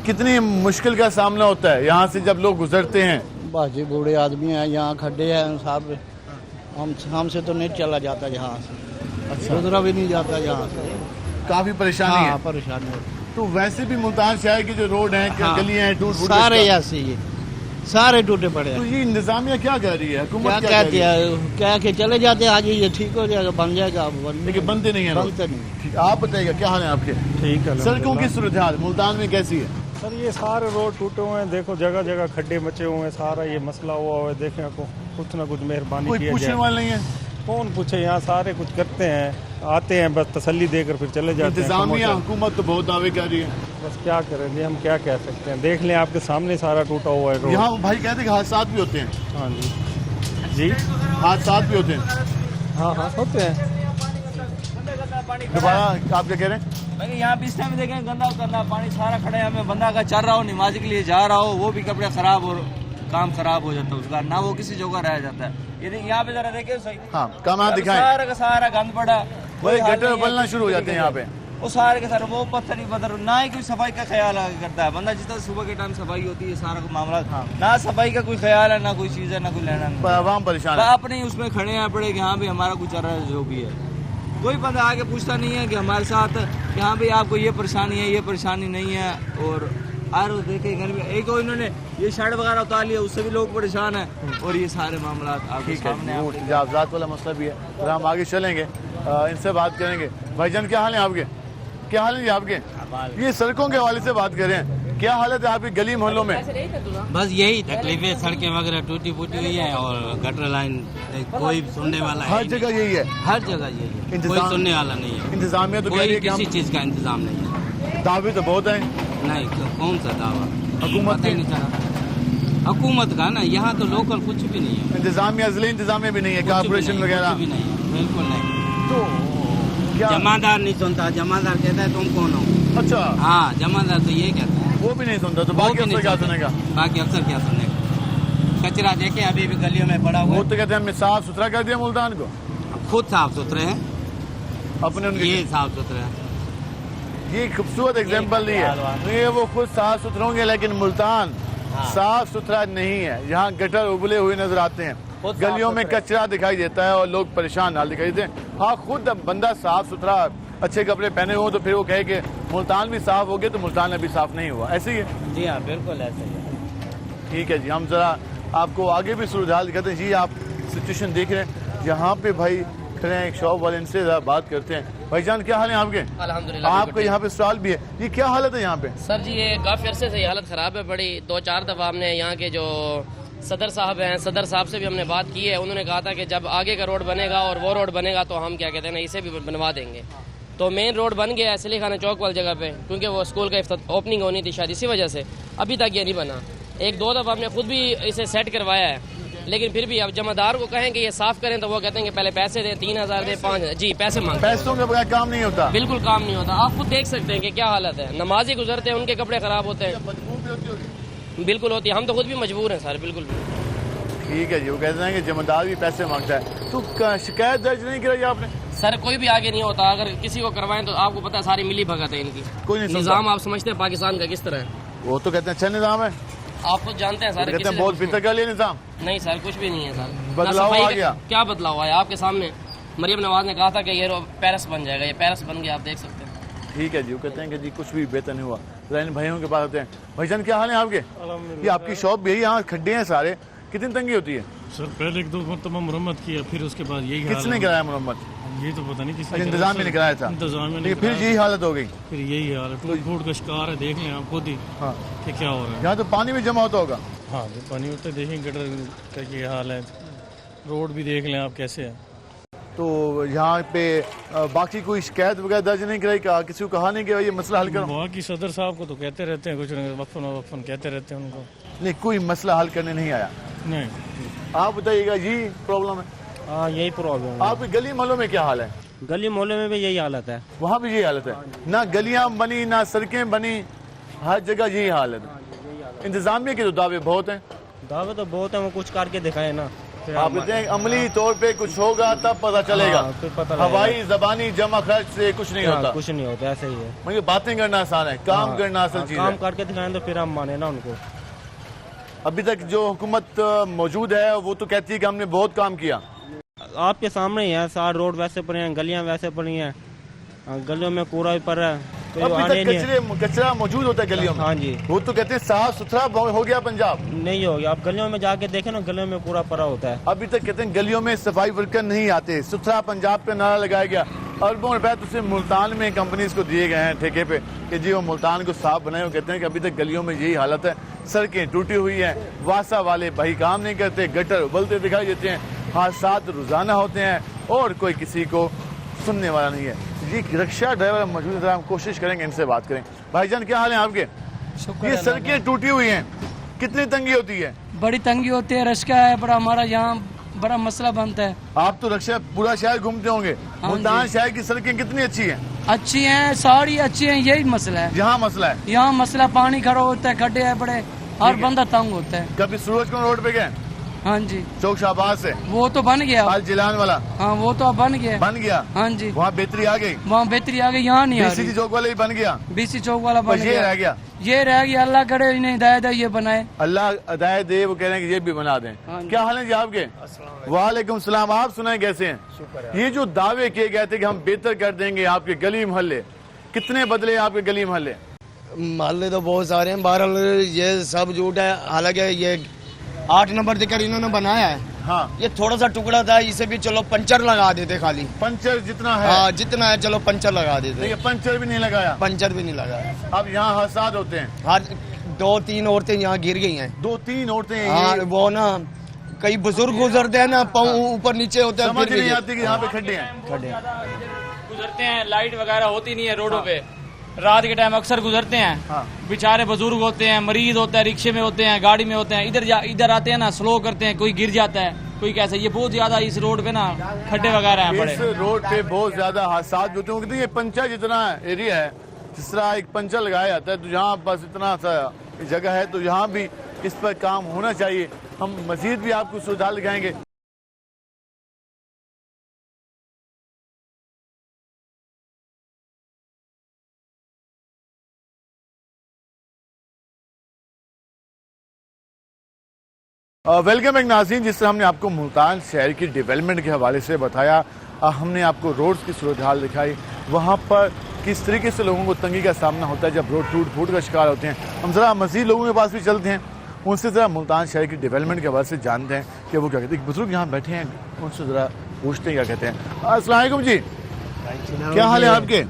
कितनी मुश्किल का सामना होता है यहाँ से जब लोग गुजरते हैं? बस जी बूढ़े आदमी हैं, यहाँ खड्डे हैं साहब, हमसे तो नहीं चला जाता यहाँ से। अच्छा, गुजरा भी नहीं जाता यहाँ से, काफी परेशानी है। परेशानी है। तो वैसे भी मुल्तान शहर के जो रोड हैं, गलियां हैं, टूट फूट सारे ऐसे ही सारे टूटे पड़े हैं। तो ये इंतजामिया क्या कर रही है? क्या कहती है? क्या के चले जाते हैं आज ये ठीक हो जाएगा, बन जाएगा, लेकिन बनते नहीं है। बनते नहीं। आप बताइएगा क्या हाल है आपके? ठीक है। सड़कों की सूरत हाल मुल्तान में कैसी है? सर ये सारे रोड टूटे हुए हैं, देखो जगह जगह खड्डे मचे हुए हैं, सारा ये मसला हुआ है। देखें आपको कुछ ना कुछ मेहरबानी कोई पूछने वाला नहीं है। कौन पूछे? यहाँ सारे कुछ करते हैं, आते हैं बस तसल्ली देकर फिर चले जाते हैं। इंतजामिया हुकूमत तो बहुत दावे कर रही है। बस क्या करेंगे, हम क्या कह सकते हैं। देख लें आपके सामने सारा टूटा हुआ है रोड। यहाँ भाई कहते हैं हादसा भी होते हैं। हाँ जी जी, हादसा भी होते हैं। हाँ हाँ होते हैं। दोबारा आप क्या कह रहे हैं? मैंने यहाँ भी इस टाइम देखें गंदा गंदा पानी सारा खड़ा है, हमें बंदा का चल रहा हो नमाज के लिए जा रहा हो, वो भी कपड़े खराब हो, काम खराब हो जाता है उसका, ना वो किसी जगह रह जाता है। ये यहाँ पे जरा देखे सही। हाँ, काम दिखाएं। सारा का सारा गंद पड़ा, वही गटर उबलना शुरू हो जाते हैं यहाँ पे। वो सारे के सारे वो पत्थर ही पत्थर, ना ही कोई सफाई का ख्याल करता है बंदा। जितना सुबह के टाइम सफाई होती है सारा मामला, ना सफाई का कोई ख्याल है, ना कोई चीज है, ना कोई लेना। आवाम परेशान है। अपने उसमें खड़े हैं पड़े कि हाँ भी हमारा कुछ चल रहा है, जो भी है। कोई बंदा आगे पूछता नहीं है कि हमारे साथ कि हाँ भाई आपको ये परेशानी है, ये परेशानी नहीं है। और आर देखे घर में एक इन्होंने ये शर्ट वगैरह उतार लिया, उससे भी लोग परेशान हैं। और ये सारे मामला आपके सामने मुआवजात वाला मसला भी है। फिर हम आगे चलेंगे, इनसे बात करेंगे। भाईजान क्या हाल है आपके? क्या हाल है जी आपके? ये सड़कों के हवाले से बात कर रहे हैं, क्या हालत है आपकी गली मोहल्लों में? बस यही तकलीफ है, सड़कें वगैरह टूटी फूटी हुई है और गटर लाइन कोई सुनने वाला है। हर जगह यही है, हर जगह यही है, कोई सुनने वाला नहीं है। इंतजामिया तो कोई किसी चीज का इंतजाम नहीं है। दावे तो बहुत है। नहीं, कौन सा दावा? हुकूमत नहीं चला, हुकूमत का ना, यहाँ तो लोकल कुछ भी नहीं है। इंतजामिया, जिले इंतजामिया भी नहीं है, कॉर्पोरेशन वगैरह भी नहीं है, बिल्कुल नहीं। तो जमादार नहीं सुनता, जमादार कहता है तुम कौन हो। अच्छा, हाँ, जमादार तो ये कहता है, वो भी नहीं सुनता। तो बाकी अफसर क्या सुनेगा? बाकी अफसर क्या सुनेगा? कचरा देखे अभी भी गलियों में पड़ा हुआ। वो तो कहते हैं हमने साफ सुथरा कर दिया मुल्तान को। खुद साफ सुथरे हैं अपने, उनके ये साफ सुथरे हैं। ये खूबसूरत एग्जाम्पल नहीं है। ये वो खुद साफ सुथरे होंगे लेकिन मुल्तान साफ सुथरा नहीं है। यहाँ गटर उबले हुए नजर आते हैं, गलियों में कचरा दिखाई देता है और लोग परेशान हाल दिखाई देते हैं। हाँ, खुद बंदा साफ सुथरा अच्छे कपड़े पहने हो तो फिर वो कहे कि मुल्तान भी साफ हो गया, तो मुल्तान अभी साफ नहीं हुआ। ऐसे ही है? जी हाँ, बिल्कुल ऐसे ही है। ठीक है जी, हम जरा आपको आगे भी सूरत हाल दिखाते हैं। जी आप सिचुएशन देख रहे हैं, यहाँ पे भाई खड़े हैं एक शॉप वाले, इनसे जरा बात करते हैं। भाईजान क्या हाल है आपके? अल्हम्दुलिल्लाह। आपका यहाँ पे स्टॉल भी है, ये क्या हालत है यहाँ पे? सर जी ये काफ़ी अरसे से ये हालत ख़राब है बड़ी। 2-4 दफ़ा हमने यहाँ के जो सदर साहब हैं, सदर साहब से भी हमने बात की है। उन्होंने कहा था कि जब आगे का रोड बनेगा और वो रोड बनेगा तो हम क्या कहते हैं ना इसे भी बनवा देंगे। तो मेन रोड बन गया है सली खाना चौक वाली जगह पे, क्योंकि वो स्कूल का ओपनिंग होनी थी शायद, इसी वजह से अभी तक ये नहीं बना। 1-2 दफ़ा हमने खुद भी इसे सेट करवाया है, लेकिन फिर भी अब जमादार को कहें कि ये साफ करें तो वो कहते हैं कि पहले पैसे दें, 3000 दें, 5000 जी पैसे मांगते हैं। पैसों के बगैर काम नहीं होता, बिल्कुल काम नहीं होता। आप खुद देख सकते हैं कि क्या हालत है। नमाजी गुजरते हैं, उनके कपड़े खराब होते हैं। बिल्कुल होती है, हम तो खुद भी मजबूर हैं सर। बिल्कुल ठीक है जी। वो कहते हैं कि जमादार भी पैसे मांगता है। तो शिकायत दर्ज नहीं कराई आपने? सर कोई भी आगे नहीं होता, अगर किसी को करवाएं तो आपको पता है सारी मिली भगत है इनकी। कोई नहीं, निजाम आप समझते हैं पाकिस्तान का किस तरह है? वो तो कहते हैं अच्छा निजाम है, आप खुद जानते हैं सर। कहते हैं बहुत बेहतर कर लिया निजाम। नहीं सर कुछ भी नहीं है सर, बदलाव आ गया। क्या बदलाव आया आपके सामने? मरियम नवाज ने कहा था कि ये पेरिस बन जाएगा, ये पेरिस बन गया, आप देख सकते हैं। ठीक है जी। वो कहते हैं कि जी कुछ भी बेहतर नहीं हुआ। इन भाइयों के पास होते हैं। भाईजान क्या हाल है आपके? ये आपकी शॉप भी है, यहाँ खड्डे हैं सारे, कितनी तंगी होती है? सर पहले 1-2 मरतबा मुरम्मत किया, फिर उसके बाद यही हाल किसने है। कराया मुरम्मत? ये तो पता नहीं किसने इंतजाम में नहीं कराया था। इंतजाम में फिर यही हालत हो गई। फिर यही हाल है, टूट फूट का शिकार है। देख लें आप खुद ही हाँ कि क्या हो रहा है। यहाँ तो पानी भी जमा होता होगा। हाँ जो पानी होता है, देखें गटर का ये हाल है। रोड भी देख लें आप कैसे है। तो यहाँ पे बाकी कोई शिकायत वगैरह दर्ज नहीं कराई? किसी को कहा नहीं कि ये मसला हल करो? बाकी सदर साहब को तो कहते रहते हैं, कुछ वक्फन कहते रहते हैं उनको। नहीं, कोई मसला हल करने नहीं आया। नहीं। आप बताइएगा, यही प्रॉब्लम है? हाँ यही प्रॉब्लम है। आपकी गली मोहल्लों में क्या हाल है? गली मोहल्ले में भी यही हालत है। वहाँ भी यही हालत है, ना गलियां बनी ना सड़कें बनी, हर जगह यही हालत है। इंतजामिया के तो दावे बहुत हैं। दावे तो बहुत है, वो कुछ करके दिखाए ना। आप कहते हैं अमली तौर पे कुछ होगा तब पता चलेगा। फिर पता हवाई जबानी जमा खर्च से कुछ नहीं होता। कुछ नहीं होता, ऐसे ही है। मुझे बातें करना आसान है, काम करना असल चीज है। काम करके दिखाएं तो फिर हम माने ना उनको। अभी तक जो हुकूमत मौजूद है वो तो कहती है कि हमने बहुत काम किया। आपके सामने ही है, सारे रोड वैसे पड़े हैं, गलियां वैसे पड़ी हैं, गलियों में कूड़ा भी पड़ रहा है। अभी तक कचरा मौजूद होता है गलियों में। हाँ जी। वो तो कहते हैं साफ सुथरा हो गया पंजाब। नहीं हो गया, आप गलियों में जाके देखें ना, गलियों में कूड़ा पड़ा होता है। अभी तक कहते हैं गलियों में सफाई वर्कर नहीं आते। सुथरा पंजाब पे नारा लगाया गया। अरबों रुपए तो सिर्फ मुल्तान में कंपनीज को दिए गए हैं ठेके पे कि जी वो मुल्तान को साफ बनाए। वो कहते हैं कि अभी तक गलियों में यही हालत है, सड़कें टूटी हुई हैं, वासा वाले भाई काम नहीं करते, गटर उबलते दिखाई देते हैं, हादसात रोजाना होते हैं और कोई किसी को सुनने वाला नहीं है। जी रिक्शा ड्राइवर मौजूद है, हम कोशिश करेंगे इनसे बात करें। भाईजान क्या हाल है आपके? ये सड़कें टूटी हुई हैं, कितनी तंगी होती है? बड़ी तंगी होती है, रश्का है बड़ा, हमारा यहाँ बड़ा मसला बनता है। आप तो रक्षा पूरा शहर घूमते होंगे, मुल्तान शहर की सड़कें कितनी अच्छी हैं? अच्छी हैं, सारी अच्छी हैं, यही मसला है। यहाँ मसला है? यहाँ मसला पानी खड़ा होता है, खड्डे है बड़े, हर बंदा तंग होता है। कभी सूरज को रोड पे गए? हाँ जी। चौक शाहबाज से वो तो बन गया, अल जिलान वाला। हाँ वो तो अब बन गया। बन गया? हाँ जी। वहाँ बेहतरी आ गई? वहाँ बेहतरी आ गई, यहाँ नहीं आ रही। बीसी चौक वाला ही बन गया? बीसी चौक वाला बन गया। ये रह गया? ये रह गया, अल्लाह करे इन्हें हिदायत है ये बनाए। अल्लाह हिदायत दे, वो कह रहे हैं कि ये भी बना दें। क्या हाल है जी आपके? वालेकुम सलाम। आप सुनाए कैसे हैं? ये जो दावे किए गए थे कि हम बेहतर कर देंगे आपके गली मोहल्ले, कितने बदले आपके गली मोहल्ले? मोहल्ले तो बहुत सारे हैं, बहरहाल ये सब झूठ है। हालांकि ये 8 नंबर देकर इन्होंने बनाया है। हाँ। ये थोड़ा सा टुकड़ा था, इसे भी चलो पंचर लगा देते, खाली पंचर जितना है। हाँ जितना है चलो पंचर लगा देते। ये पंचर भी नहीं लगाया? पंचर भी नहीं लगाया। अब यहाँ हादसात होते हैं। हाँ 2-3 औरतें यहाँ गिर गई हैं। 2-3 औरतें? हाँ वो ना कई बुजुर्ग गुजरते हैं ना, पाँव ऊपर नीचे होते हैं, समझ नहीं आती कि यहाँ पे खड्डे हैं। गुजरते हैं, लाइट वगैरह होती नहीं है रोडों पे, रात के टाइम अक्सर गुजरते हैं। बेचारे बुजुर्ग होते हैं, मरीज होते हैं, रिक्शे में होते हैं, गाड़ी में होते हैं, इधर आते हैं ना, स्लो करते हैं, कोई गिर जाता है, कोई कैसे। ये बहुत ज्यादा इस रोड पे ना खड्डे वगैरह हैं बड़े। इस रोड पे बहुत ज्यादा हादसा होते हैं। ये पंचर जितना एरिया है, जिस तरह एक पंचर लगाया जाता है, तो यहाँ बस इतना सा जगह है, तो यहाँ भी इस पर काम होना चाहिए। हम मजीद भी आपको सुधार दिखाएंगे। वेलकम बैक नाज़रीन। जिस तरह हमने आपको मुल्तान शहर की डेवलपमेंट के हवाले से बताया, हमने आपको रोड्स की सूरत हाल दिखाई, वहाँ पर किस तरीके से लोगों को तंगी का सामना होता है जब रोड टूट फूट का शिकार होते हैं। हम ज़रा मज़ीद लोगों के पास भी चलते हैं, उनसे ज़रा मुल्तान शहर की डेवलपमेंट के हवाले से जानते हैं कि वो क्या कहते हैं। बुजुर्ग यहाँ बैठे हैं, उनसे ज़रा पूछते हैं क्या कहते हैं। अस्सलाम वालेकुम जी, क्या हाल है आपके?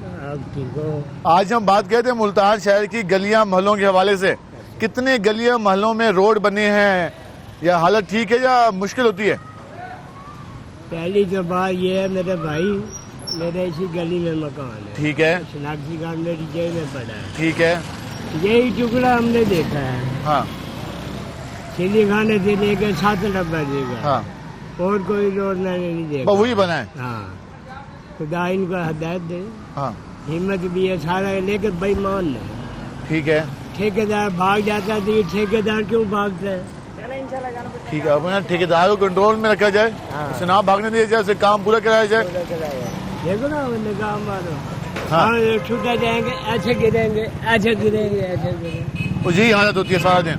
आज हम बात कहते हैं मुल्तान शहर की गलियां मोहल्लों के हवाले से। कितने गलियां मोहल्लों में रोड बने हैं, या हालत ठीक है या मुश्किल होती है? पहली तो बात ये है मेरे भाई, मेरे इसी गली में मकान है, ठीक है, शनाख्ती कार्ड मेरी जेब में पड़ा है, ठीक है, यही टुकड़ा हमने देखा है। हाँ, चिली खाने से लेकर 7 डब्बा देगा, हाँ, और कोई रोड नहीं देखा, वही बना है। हाँ, खुदा इनको हिदायत दे, हाँ, हिम्मत भी है सारा, लेकर बेईमान है। ठीक है, ठेकेदार भाग जाता है तो ये ठेकेदार क्यों भागता है? ठीक है, अपने ठेकेदार को कंट्रोल में रखा जाए, उसे ना भागने दिया जाए, उसे काम पूरा कराया जाए। देखो ना काम मारो, हाँ, छूटा जाएंगे, ऐसे गिरेंगे, ऐसे गिरेंगे, ऐसे गिरेंगे, तो यही हालत होती है सारा दिन,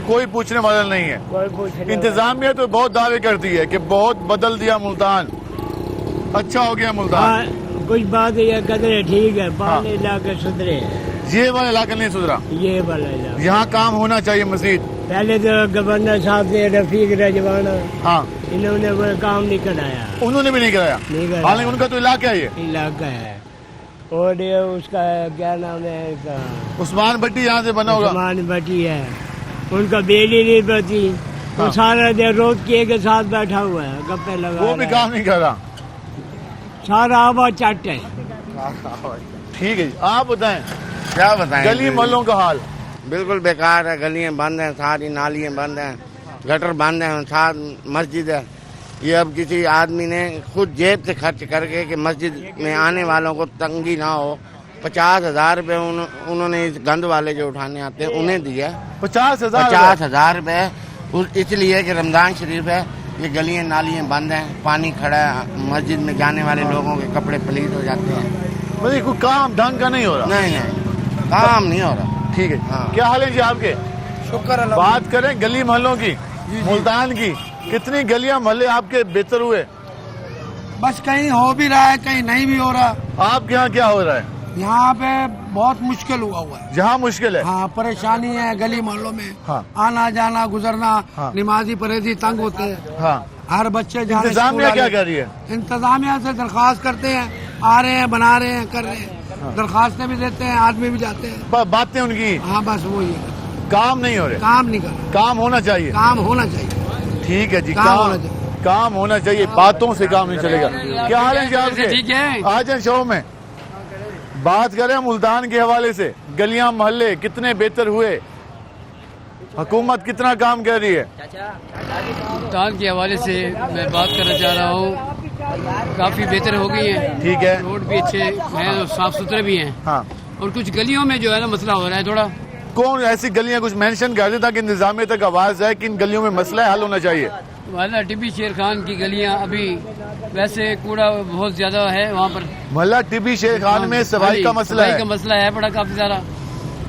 कोई पूछने वाला नहीं है। कोई पूछने इंतजामिया तो बहुत दावे करती है कि बहुत बदल दिया मुल्तान, अच्छा हो गया मुल्तान। हाँ, कुछ बात ये कदर ठीक है, बाहर इलाके सुधरे, ये वाला इलाका नहीं सुधरा, ये वाला इलाका, यहाँ काम होना चाहिए मजीद। पहले तो गवर्नर साहब थे रफीक रजवाना, हाँ, इन्होंने वो काम नहीं कराया, उन्होंने भी नहीं कराया, हालांकि उनका तो इलाका है, ये इलाका है। और ये उसका क्या नाम है, उस्मान भट्टी यहाँ से बना होगा, उस्मान भट्टी है, उनका बेली नहीं बची, तो सारा दिन रोड के साथ बैठा हुआ है, गप्पे लगा, वो भी काम नहीं कर रहा, सारा आवाज चट है। ठीक है जी, आप बताएं क्या बताएं, गली मोहल्लों का हाल? बिल्कुल बेकार है, गलियां बंद हैं, सारी नालियां बंद हैं, गटर बंद हैं, साथ मस्जिद है। ये अब किसी आदमी ने खुद जेब से खर्च करके कि मस्जिद में आने वालों को तंगी ना हो, 50,000 रुपये उन्होंने इस गंद वाले जो उठाने आते हैं उन्हें दिया। 50,000 रुपये इसलिए कि रमजान शरीफ है, ये गलियां नालियां बंद हैं, पानी खड़ा है, मस्जिद में जाने वाले लोगों के कपड़े पलीद हो जाते हैं। मतलब कोई काम ढंग का नहीं हो रहा? नहीं, काम नहीं हो रहा। ठीक है, हाँ। क्या हाल है जी आपके? शुक्र। बात करें गली मोहल्लों की, मुल्तान की, कितनी गलियां मोहल्ले आपके बेहतर हुए? बस कहीं हो भी रहा है, कहीं नहीं भी हो रहा। आपके यहाँ क्या हो रहा है? यहाँ पे बहुत मुश्किल हुआ है। जहाँ मुश्किल है, हाँ, परेशानी है गली मोहल्लों में, हाँ, आना जाना गुजरना, हाँ, नमाजी परहेजी तंग होते हैं, हाँ, हर बच्चे जाने। इंतजामिया क्या कर रही है? इंतजामिया से दरख्वास्त करते हैं, आ रहे हैं, बना रहे हैं, कर रहे हैं, हाँ, दरख्वास्तें भी देते हैं, आदमी भी जाते हैं, बातें उनकी, हाँ, बस वही है, काम नहीं हो रहे, काम नहीं कर रहे, काम होना चाहिए, काम होना चाहिए। ठीक है जी, काम होना चाहिए, काम होना चाहिए, बातों से काम नहीं चलेगा। क्या हाल है जी आपके? ठीक है, आज हैं शो में बात करें मुल्तान के हवाले से, गलियां मोहल्ले कितने बेहतर हुए, हुकूमत कितना काम कर रही है? मुल्तान के हवाले से मैं बात करना चाह रहा हूँ, काफी बेहतर हो गई है, ठीक है, रोड भी अच्छे हैं और साफ सुथरे भी हैं, हाँ, और कुछ गलियों में जो है ना मसला हो रहा है थोड़ा। कौन ऐसी गलियां कुछ मेंशन कर दे ताकि इंतजामिया तक आवाज है कि इन गलियों में मसला हल होना चाहिए? मोहल्ला टिब्बी शेर खान की गलियां अभी वैसे कूड़ा बहुत ज्यादा है वहाँ पर। मोहल्ला टिब्बी शेर खान में सफाई का मसला है, सफाई का मसला है बड़ा काफी सारा।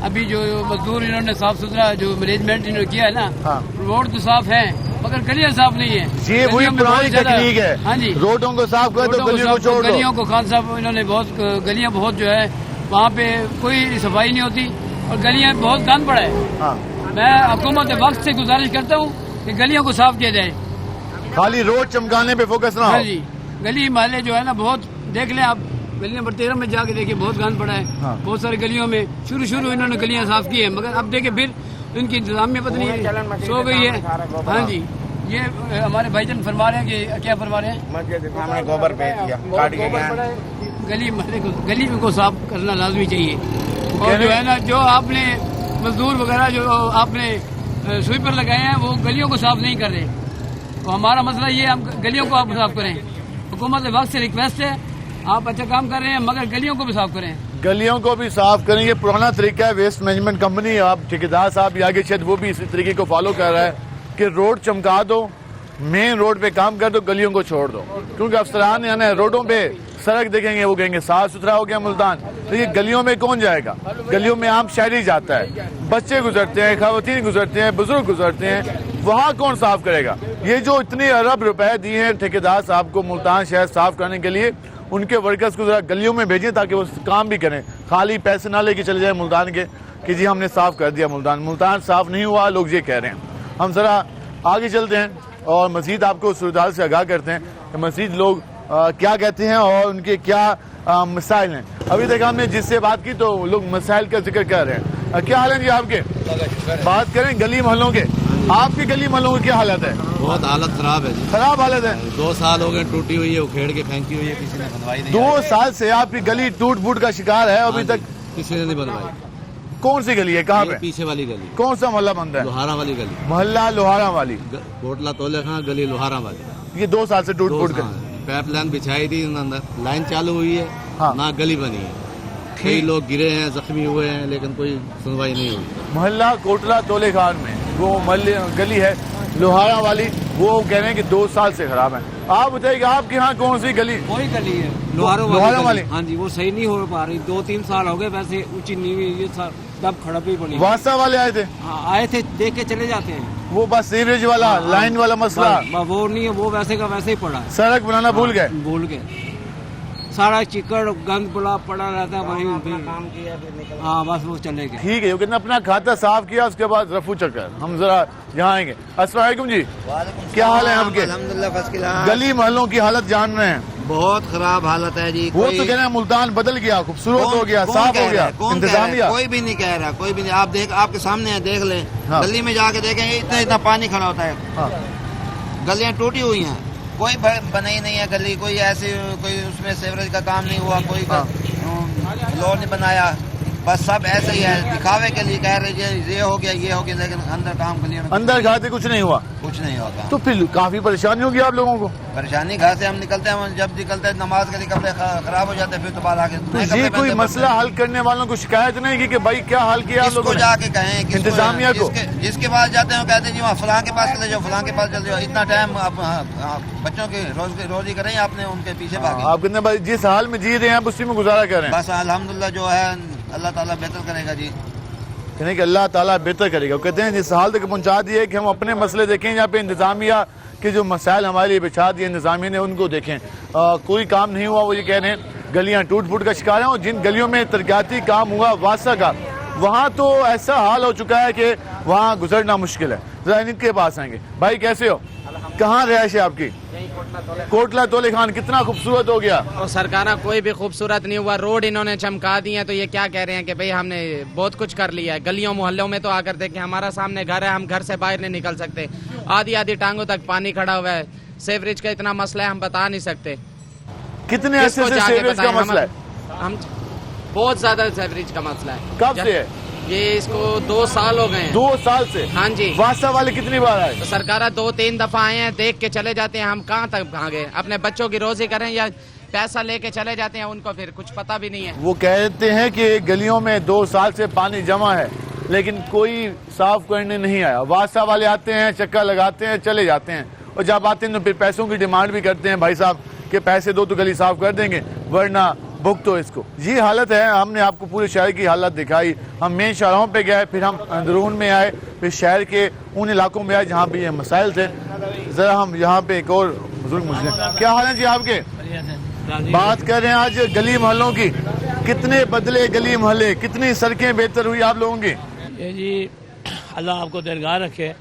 अभी जो मजदूर इन्होंने साफ सुथरा जो मैनेजमेंट इन्होंने किया है ना, हाँ, रोड तो साफ है मगर गलियां साफ नहीं है। ये वही पुरानी तकनीक है, हाँ जी, रोडों को साफ कर दो, गलियों को छोड़ दो। गलियों को खान साहब इन्होंने बहुत गलियां बहुत जो है वहाँ पे कोई सफाई नहीं होती और गलियां बहुत गंद पड़ा है। हाँ, मैं हुकूमत वक्त से गुजारिश करता हूँ कि गलियों को साफ किया जाए, खाली रोड चमकाने पे फोकस ना हो। हाँ जी, गली महल्ले जो है ना बहुत देख लें आप, गली नंबर 13 में जाके देखिए बहुत गंद पड़ा है। हाँ, बहुत सारी गलियों में शुरू इन्होंने गलियां साफ की है मगर अब देखे फिर इनकी इंतजामिया पता नहीं सो गई है। हाँ जी, ये हमारे भाईजान फरमा रहे हैं कि क्या फरमा रहे हैं, मस्जिद सामने गोबर फेंक दिया, काट के गया। गली को साफ करना लाजमी चाहिए। और जो है ना जो आपने मजदूर वगैरह जो आपने स्वीपर लगाए हैं वो गलियों को साफ नहीं कर रहे, तो हमारा मसला ये हम गलियों को आप साफ करें। हुकूमत वक्त से रिक्वेस्ट है, आप अच्छा काम कर रहे हैं मगर गलियों को भी साफ करें। गलियों को भी साफ करें, ये पुराना तरीका है, वेस्ट मैनेजमेंट कंपनी, आप ठेकेदार साहब या आगे शायद वो भी इसी तरीके को फॉलो कर रहा है कि रोड चमका दो, मेन रोड पे काम कर दो, गलियों को छोड़ दो, क्योंकि अफसरान यानी रोडों पे सड़क देखेंगे वो कहेंगे साफ सुथरा हो गया मुल्तान, तो ये गलियों में कौन जाएगा? गलियों में आम शहरी जाता है, बच्चे गुजरते हैं, खवातीन गुजरते हैं, बुजुर्ग गुजरते हैं, वहाँ कौन साफ करेगा? ये जो इतने अरब रुपए दिए हैं ठेकेदार साहब को मुल्तान शहर साफ करने के लिए, उनके वर्कर्स को जरा गलियों में भेजें ताकि वो काम भी करें, खाली पैसे ना लेके चले जाए मुल्तान के कि जी हमने साफ कर दिया मुल्तान। मुल्तान साफ नहीं हुआ, लोग ये कह रहे हैं। हम जरा आगे चलते हैं। और मजीद आपको सूरदाल से आगाह करते हैं कि मजीद लोग क्या कहते हैं और उनके क्या मसाइल हैं। अभी तक हमने जिससे बात की तो लोग मसाइल का जिक्र कर रहे हैं। क्या हाल है जी आपके? बात करें गली मोहल्लों के, आपकी गली मोहल्लों की क्या हालत है? बहुत हालत खराब है जी, खराब हालत है। 2 साल हो गए टूटी हुई है, उखेड़ के फेंकी हुई है, किसी ने बनवाई नहीं। 2 साल से आपकी गली टूट फूट का शिकार है, अभी तक किसी ने नहीं बनवाई। कौन सी गली है, कहाँ पे? पीछे वाली गली। कौन सा मोहल्ला बंद है? लोहारा वाली गली। मोहल्ला लोहारा वाली, कोटला तोले खां गली लोहारा वाली। ये 2 साल से टूट फूट कर पाइप लाइन बिछाई थी, अंदर लाइन चालू हुई है, हाँ। ना गली बनी है। कई लोग गिरे हैं, जख्मी हुए हैं, लेकिन कोई सुनवाई नहीं हुई। मोहल्ला कोटला तोले खान में वो गली है लोहारा वाली, वो कह रहे हैं कि 2 साल से खराब है। आप बताइए आपके यहाँ कौन सी गली? वही गली है लोहारा वाली। हाँ जी, वो सही नहीं हो पा रही, 2-3 साल हो गए, वैसे ऊंची नीवी ये सब खड़प ही पड़ी। वासा वाले आए थे? हाँ आए थे, देख के चले जाते हैं। वो बस सीवरेज वाला लाइन वाला मसला वो नहीं है, वो वैसे का वैसे ही पड़ा है। सड़क बनाना भूल गए। सारा चिकड़ गंद पड़ा रहता है वहीं। हाँ बस वो चले गए। ठीक है, कितना अपना खाता साफ किया, उसके बाद रफू चक्कर हम जरा यहाँ आएंगे। अस्सलाम वालेकुम जी, क्या हाल है आपके? अल्हम्दुलिल्लाह फर्स्ट क्लास। गली मोहल्लों की हालत जान रहे हैं? बहुत खराब हालत है जी। वो तो कह रहे हैं मुल्तान बदल गया, खूबसूरत हो गया, साफ हो गया, इंतजामिया। कोई भी नहीं कह रहा, कोई भी नहीं। आप आपके सामने है, देख लें। हाँ। गली में जाके देखेंगे, इतना पानी खड़ा होता है। हाँ। गलियां टूटी हुई हैं, कोई बनाई नहीं है गली, कोई ऐसे कोई उसमें सेवरेज का काम नहीं हुआ, कोई फ्लोर नहीं बनाया, बस सब ऐसे ही है, दिखावे के लिए कह रहे ये हो गया ये हो गया, लेकिन अंदर काम गलियों में अंदर घर से कुछ नहीं हुआ। कुछ नहीं होता। तो फिर काफी परेशानी होगी आप लोगों को? परेशानी घर से हम निकलते हैं, जब निकलते हैं नमाज के लिए कपड़े खराब हो जाते हैं, फिर तो बाद आके तो ये कोई मसला हल करने वालों को शिकायत नहीं की कि भाई क्या हाल किया आप लोगों ने? जाके कहें इंतजामिया को, जिसके पास जाते हैं कहते हैं जी वहाँ फलां के पास चले जाओ, फलां के पास चले जाओ। इतना टाइम आप बच्चों की रोजी करें, आपने उनके पीछे भागे। आप कितने भाई जिस हाल में जी रहे हैं आप उसी में गुजारा कर रहे हैं? बस अल्हम्दुलिल्लाह जो है अल्लाह ताला बेहतर करेगा जी। कहने कि अल्लाह ताला बेहतर करेगा। कहते हैं जिस हाल तक पहुंचा दिए कि हम अपने मसले देखें, यहाँ पे इंतजामिया के जो मसाइल हमारे लिए बिछा दिए इंतजामिया ने, उनको देखें। कोई काम नहीं हुआ, वो ये कह रहे हैं गलियां टूट फूट का शिकार हैं। और जिन गलियों में तरक्याती काम हुआ वासा का, वहाँ तो ऐसा हाल हो चुका है कि वहाँ गुजरना मुश्किल है। जरा इनके पास आएंगे। भाई कैसे हो, कहाँ रिहाइश है आपकी? कोटला तोले खान। कितना खूबसूरत हो गया। और सरकार कोई भी खूबसूरत नहीं हुआ, रोड इन्होंने चमका दी है, तो ये क्या कह रहे हैं कि भाई हमने बहुत कुछ कर लिया है। गलियों मोहल्लों में तो आकर देखें, हमारा सामने घर है, हम घर से बाहर नहीं निकल सकते, आधी आधी टांगों तक पानी खड़ा हुआ है। सेवरेज का इतना मसला है, हम बता नहीं सकते। कितने अरसे से सेवरेज का मसला है? हम बहुत ज्यादा सेवरेज का मसला है। कब से है ये? इसको 2 साल हो गए। 2 साल से? हाँ जी। वासा वाले कितनी बार आए? तो सरकार 2-3 दफा आए हैं, देख के चले जाते हैं। हम कहाँ तक भागे, अपने बच्चों की रोजी करें या पैसा लेके चले जाते हैं, उनको फिर कुछ पता भी नहीं है। वो कहते हैं कि गलियों में 2 साल से पानी जमा है, लेकिन कोई साफ करने नहीं आया। वासा वाले आते हैं, चक्कर लगाते हैं, चले जाते हैं, और जब आते हैं तो फिर पैसों की डिमांड भी करते हैं, भाई साहब के पैसे दो तो गली साफ कर देंगे, वरना भुगतो इसको। ये हालत है। हमने आपको पूरे शहर की हालत दिखाई। हम मेन शहरों पे गए, फिर हम अंदरून में आए, फिर शहर के उन इलाकों में आए जहाँ पे ये मसाइल थे। जरा हम यहाँ पे एक और बुजुर्ग मुझे, क्या हाल है जी आपके? बात कर रहे हैं आज गली मोहल्लों की। कितने बदले गली मोहल्ले, कितनी सड़कें बेहतर हुई आप लोगों की? ये जी अल्लाह आपको दरगाह रखे,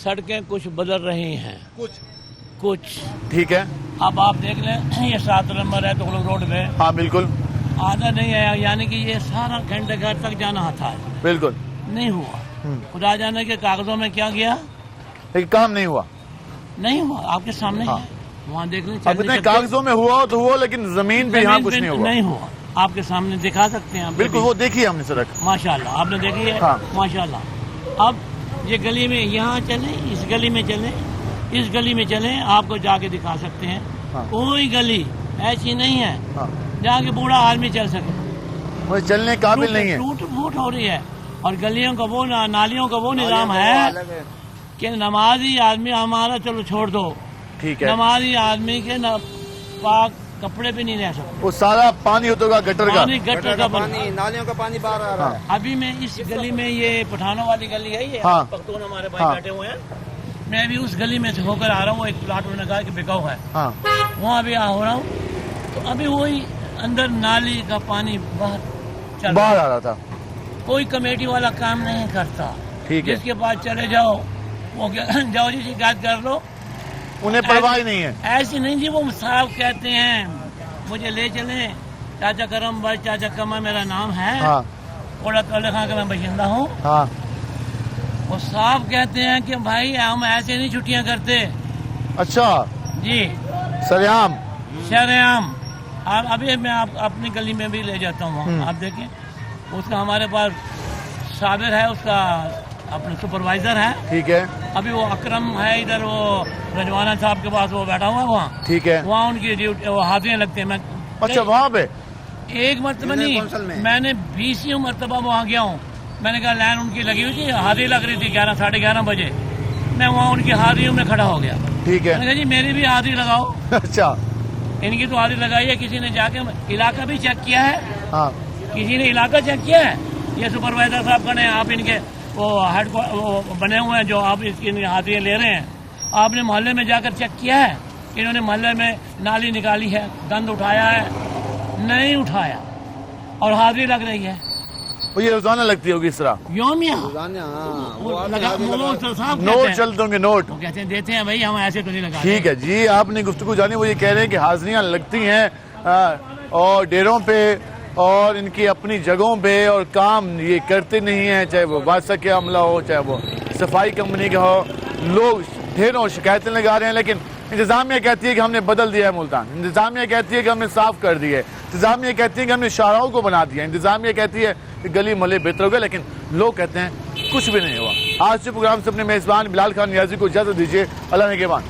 सड़कें कुछ बदल रही हैं, कुछ ठीक है। अब आप देख लें, ये 7 नंबर है तुगलक रोड पे। हाँ बिल्कुल। आधा नहीं है, यानी कि ये सारा घंटे घर तक जाना था, बिल्कुल नहीं हुआ। खुदा जाने के कागजों में क्या गया, लेकिन काम नहीं हुआ। नहीं हुआ, आपके सामने हाँ। है, वहाँ देख लें। अपने कागजों में हुआ तो हुआ, लेकिन जमीन पे यहाँ कुछ नहीं हुआ। नहीं हुआ, आपके सामने दिखा सकते हैं। बिल्कुल, वो देखी हमने सड़क, माशाल्लाह आपने देखी है। हाँ। माशाल्लाह। अब ये गली में यहाँ चले, इस गली में चले, इस गली में चले, आपको जाके दिखा सकते हैं। हाँ। कोई गली ऐसी नहीं है जहाँ के बूढ़ा आदमी चल सके, वो चलने काबिल नहीं है। टूट फूट हो रही है। और गलियों का वो नालियों का वो निजाम है कि नमाजी आदमी हमारा, चलो छोड़ दो, ठीक है, नमाजी आदमी के पाक कपड़े भी नहीं रह सकते। वो सारा पानी होता होगा गटर का, गटर का पानी, नालियों का पानी बाहर आ रहा है। अभी मैं इस गली में, ये पठानों वाली गली है, ये हाँ। पख्तून हमारे भाई बैठे हुए हैं, मैं भी उस गली में से होकर आ रहा हूँ। एक प्लाट उन्होंने कहा कि बिकाऊ है, वहाँ भी हो रहा हूँ, तो अभी वही अंदर नाली का पानी बाहर आ रहा था। कोई कमेटी वाला काम नहीं करता। ठीक है, जिसके पास चले जाओ, वो जाओ जी शिकायत कर लो, उन्हें परवाह ही नहीं है। ऐसी नहीं जी, वो साहब कहते हैं मुझे ले चले, चाचा करम भाई, चाचा कमा मेरा नाम है, हाँ। ओला तौले खां का मैं बाशिंदा हूँ। हाँ। वो साहब कहते हैं कि भाई हम ऐसे नहीं छुट्टियां करते। अच्छा जी, सरेआम शरेआम। अभी मैं अपनी गली में भी ले जाता हूँ, आप देखें, उसका हमारे पास साबिर है, उसका अपना सुपरवाइजर है, ठीक है। अभी वो अकरम है इधर, वो रजवाना साहब के पास वो बैठा हुआ है वहाँ, ठीक है। वहाँ उनकी ड्यूटी, वो हाजिरियाँ लगते हैं। मैं अच्छा वहाँ पे एक मरतबा नहीं, मैंने 20 मरतबा वहाँ गया हूँ। मैंने कहा लाइन उनकी लगी हुई थी, हाजिरी लग रही थी 11 साढ़े 11 बजे, मैं वहाँ उनकी हाजिरियों में खड़ा हो गया। ठीक है। मैंने कहा जी मेरी भी हाजिरी लगाओ। अच्छा, इनकी तो हाजिरी लगाई है, किसी ने जाके इलाका भी चेक किया है, हाँ। किसी ने इलाका चेक किया है, ये सुपरवाइजर साहब का ने, आप इनके वो हेड बने हुए हैं जो आप इसकी हाजिरियाँ ले रहे हैं, आपने मोहल्ले में जाकर चेक किया है? इन्होंने मोहल्ले में नाली निकाली है, गंद उठाया है? नहीं उठाया, और हाजिरी लग रही है। वो ये रोजाना लगती होगी इस तरह, योमिया नोट चलते होंगे, नोट कहते हैं देते हैं भाई, हम ऐसे तो नहीं लगा। ठीक है जी, आपने गुफ्तगू जानी, वो ये कह रहे हैं कि हाजिरियाँ लगती हैं और डेरों पे और इनकी अपनी जगहों पे, और काम ये करते नहीं है, चाहे वो वासा के अमला हो, चाहे वो सफाई कंपनी का हो। लोग ढेरों शिकायतें लगा रहे हैं, लेकिन इंतजामिया कहती है कि हमने बदल दिया है मुल्तान, इंतजामिया कहती है कि हमने साफ कर दिया है, इंतजामिया कहती है कि हमने शाहराहों को बना दिया, इंतजामिया कहती है कि गली मोहल्ले बेहतर हो गए, लेकिन लोग कहते हैं कुछ भी नहीं हुआ। आज के प्रोग्राम से अपने मेजबान बिलाल खान नियाजी को इजाजत दीजिए। अल्लाह ने के बाद।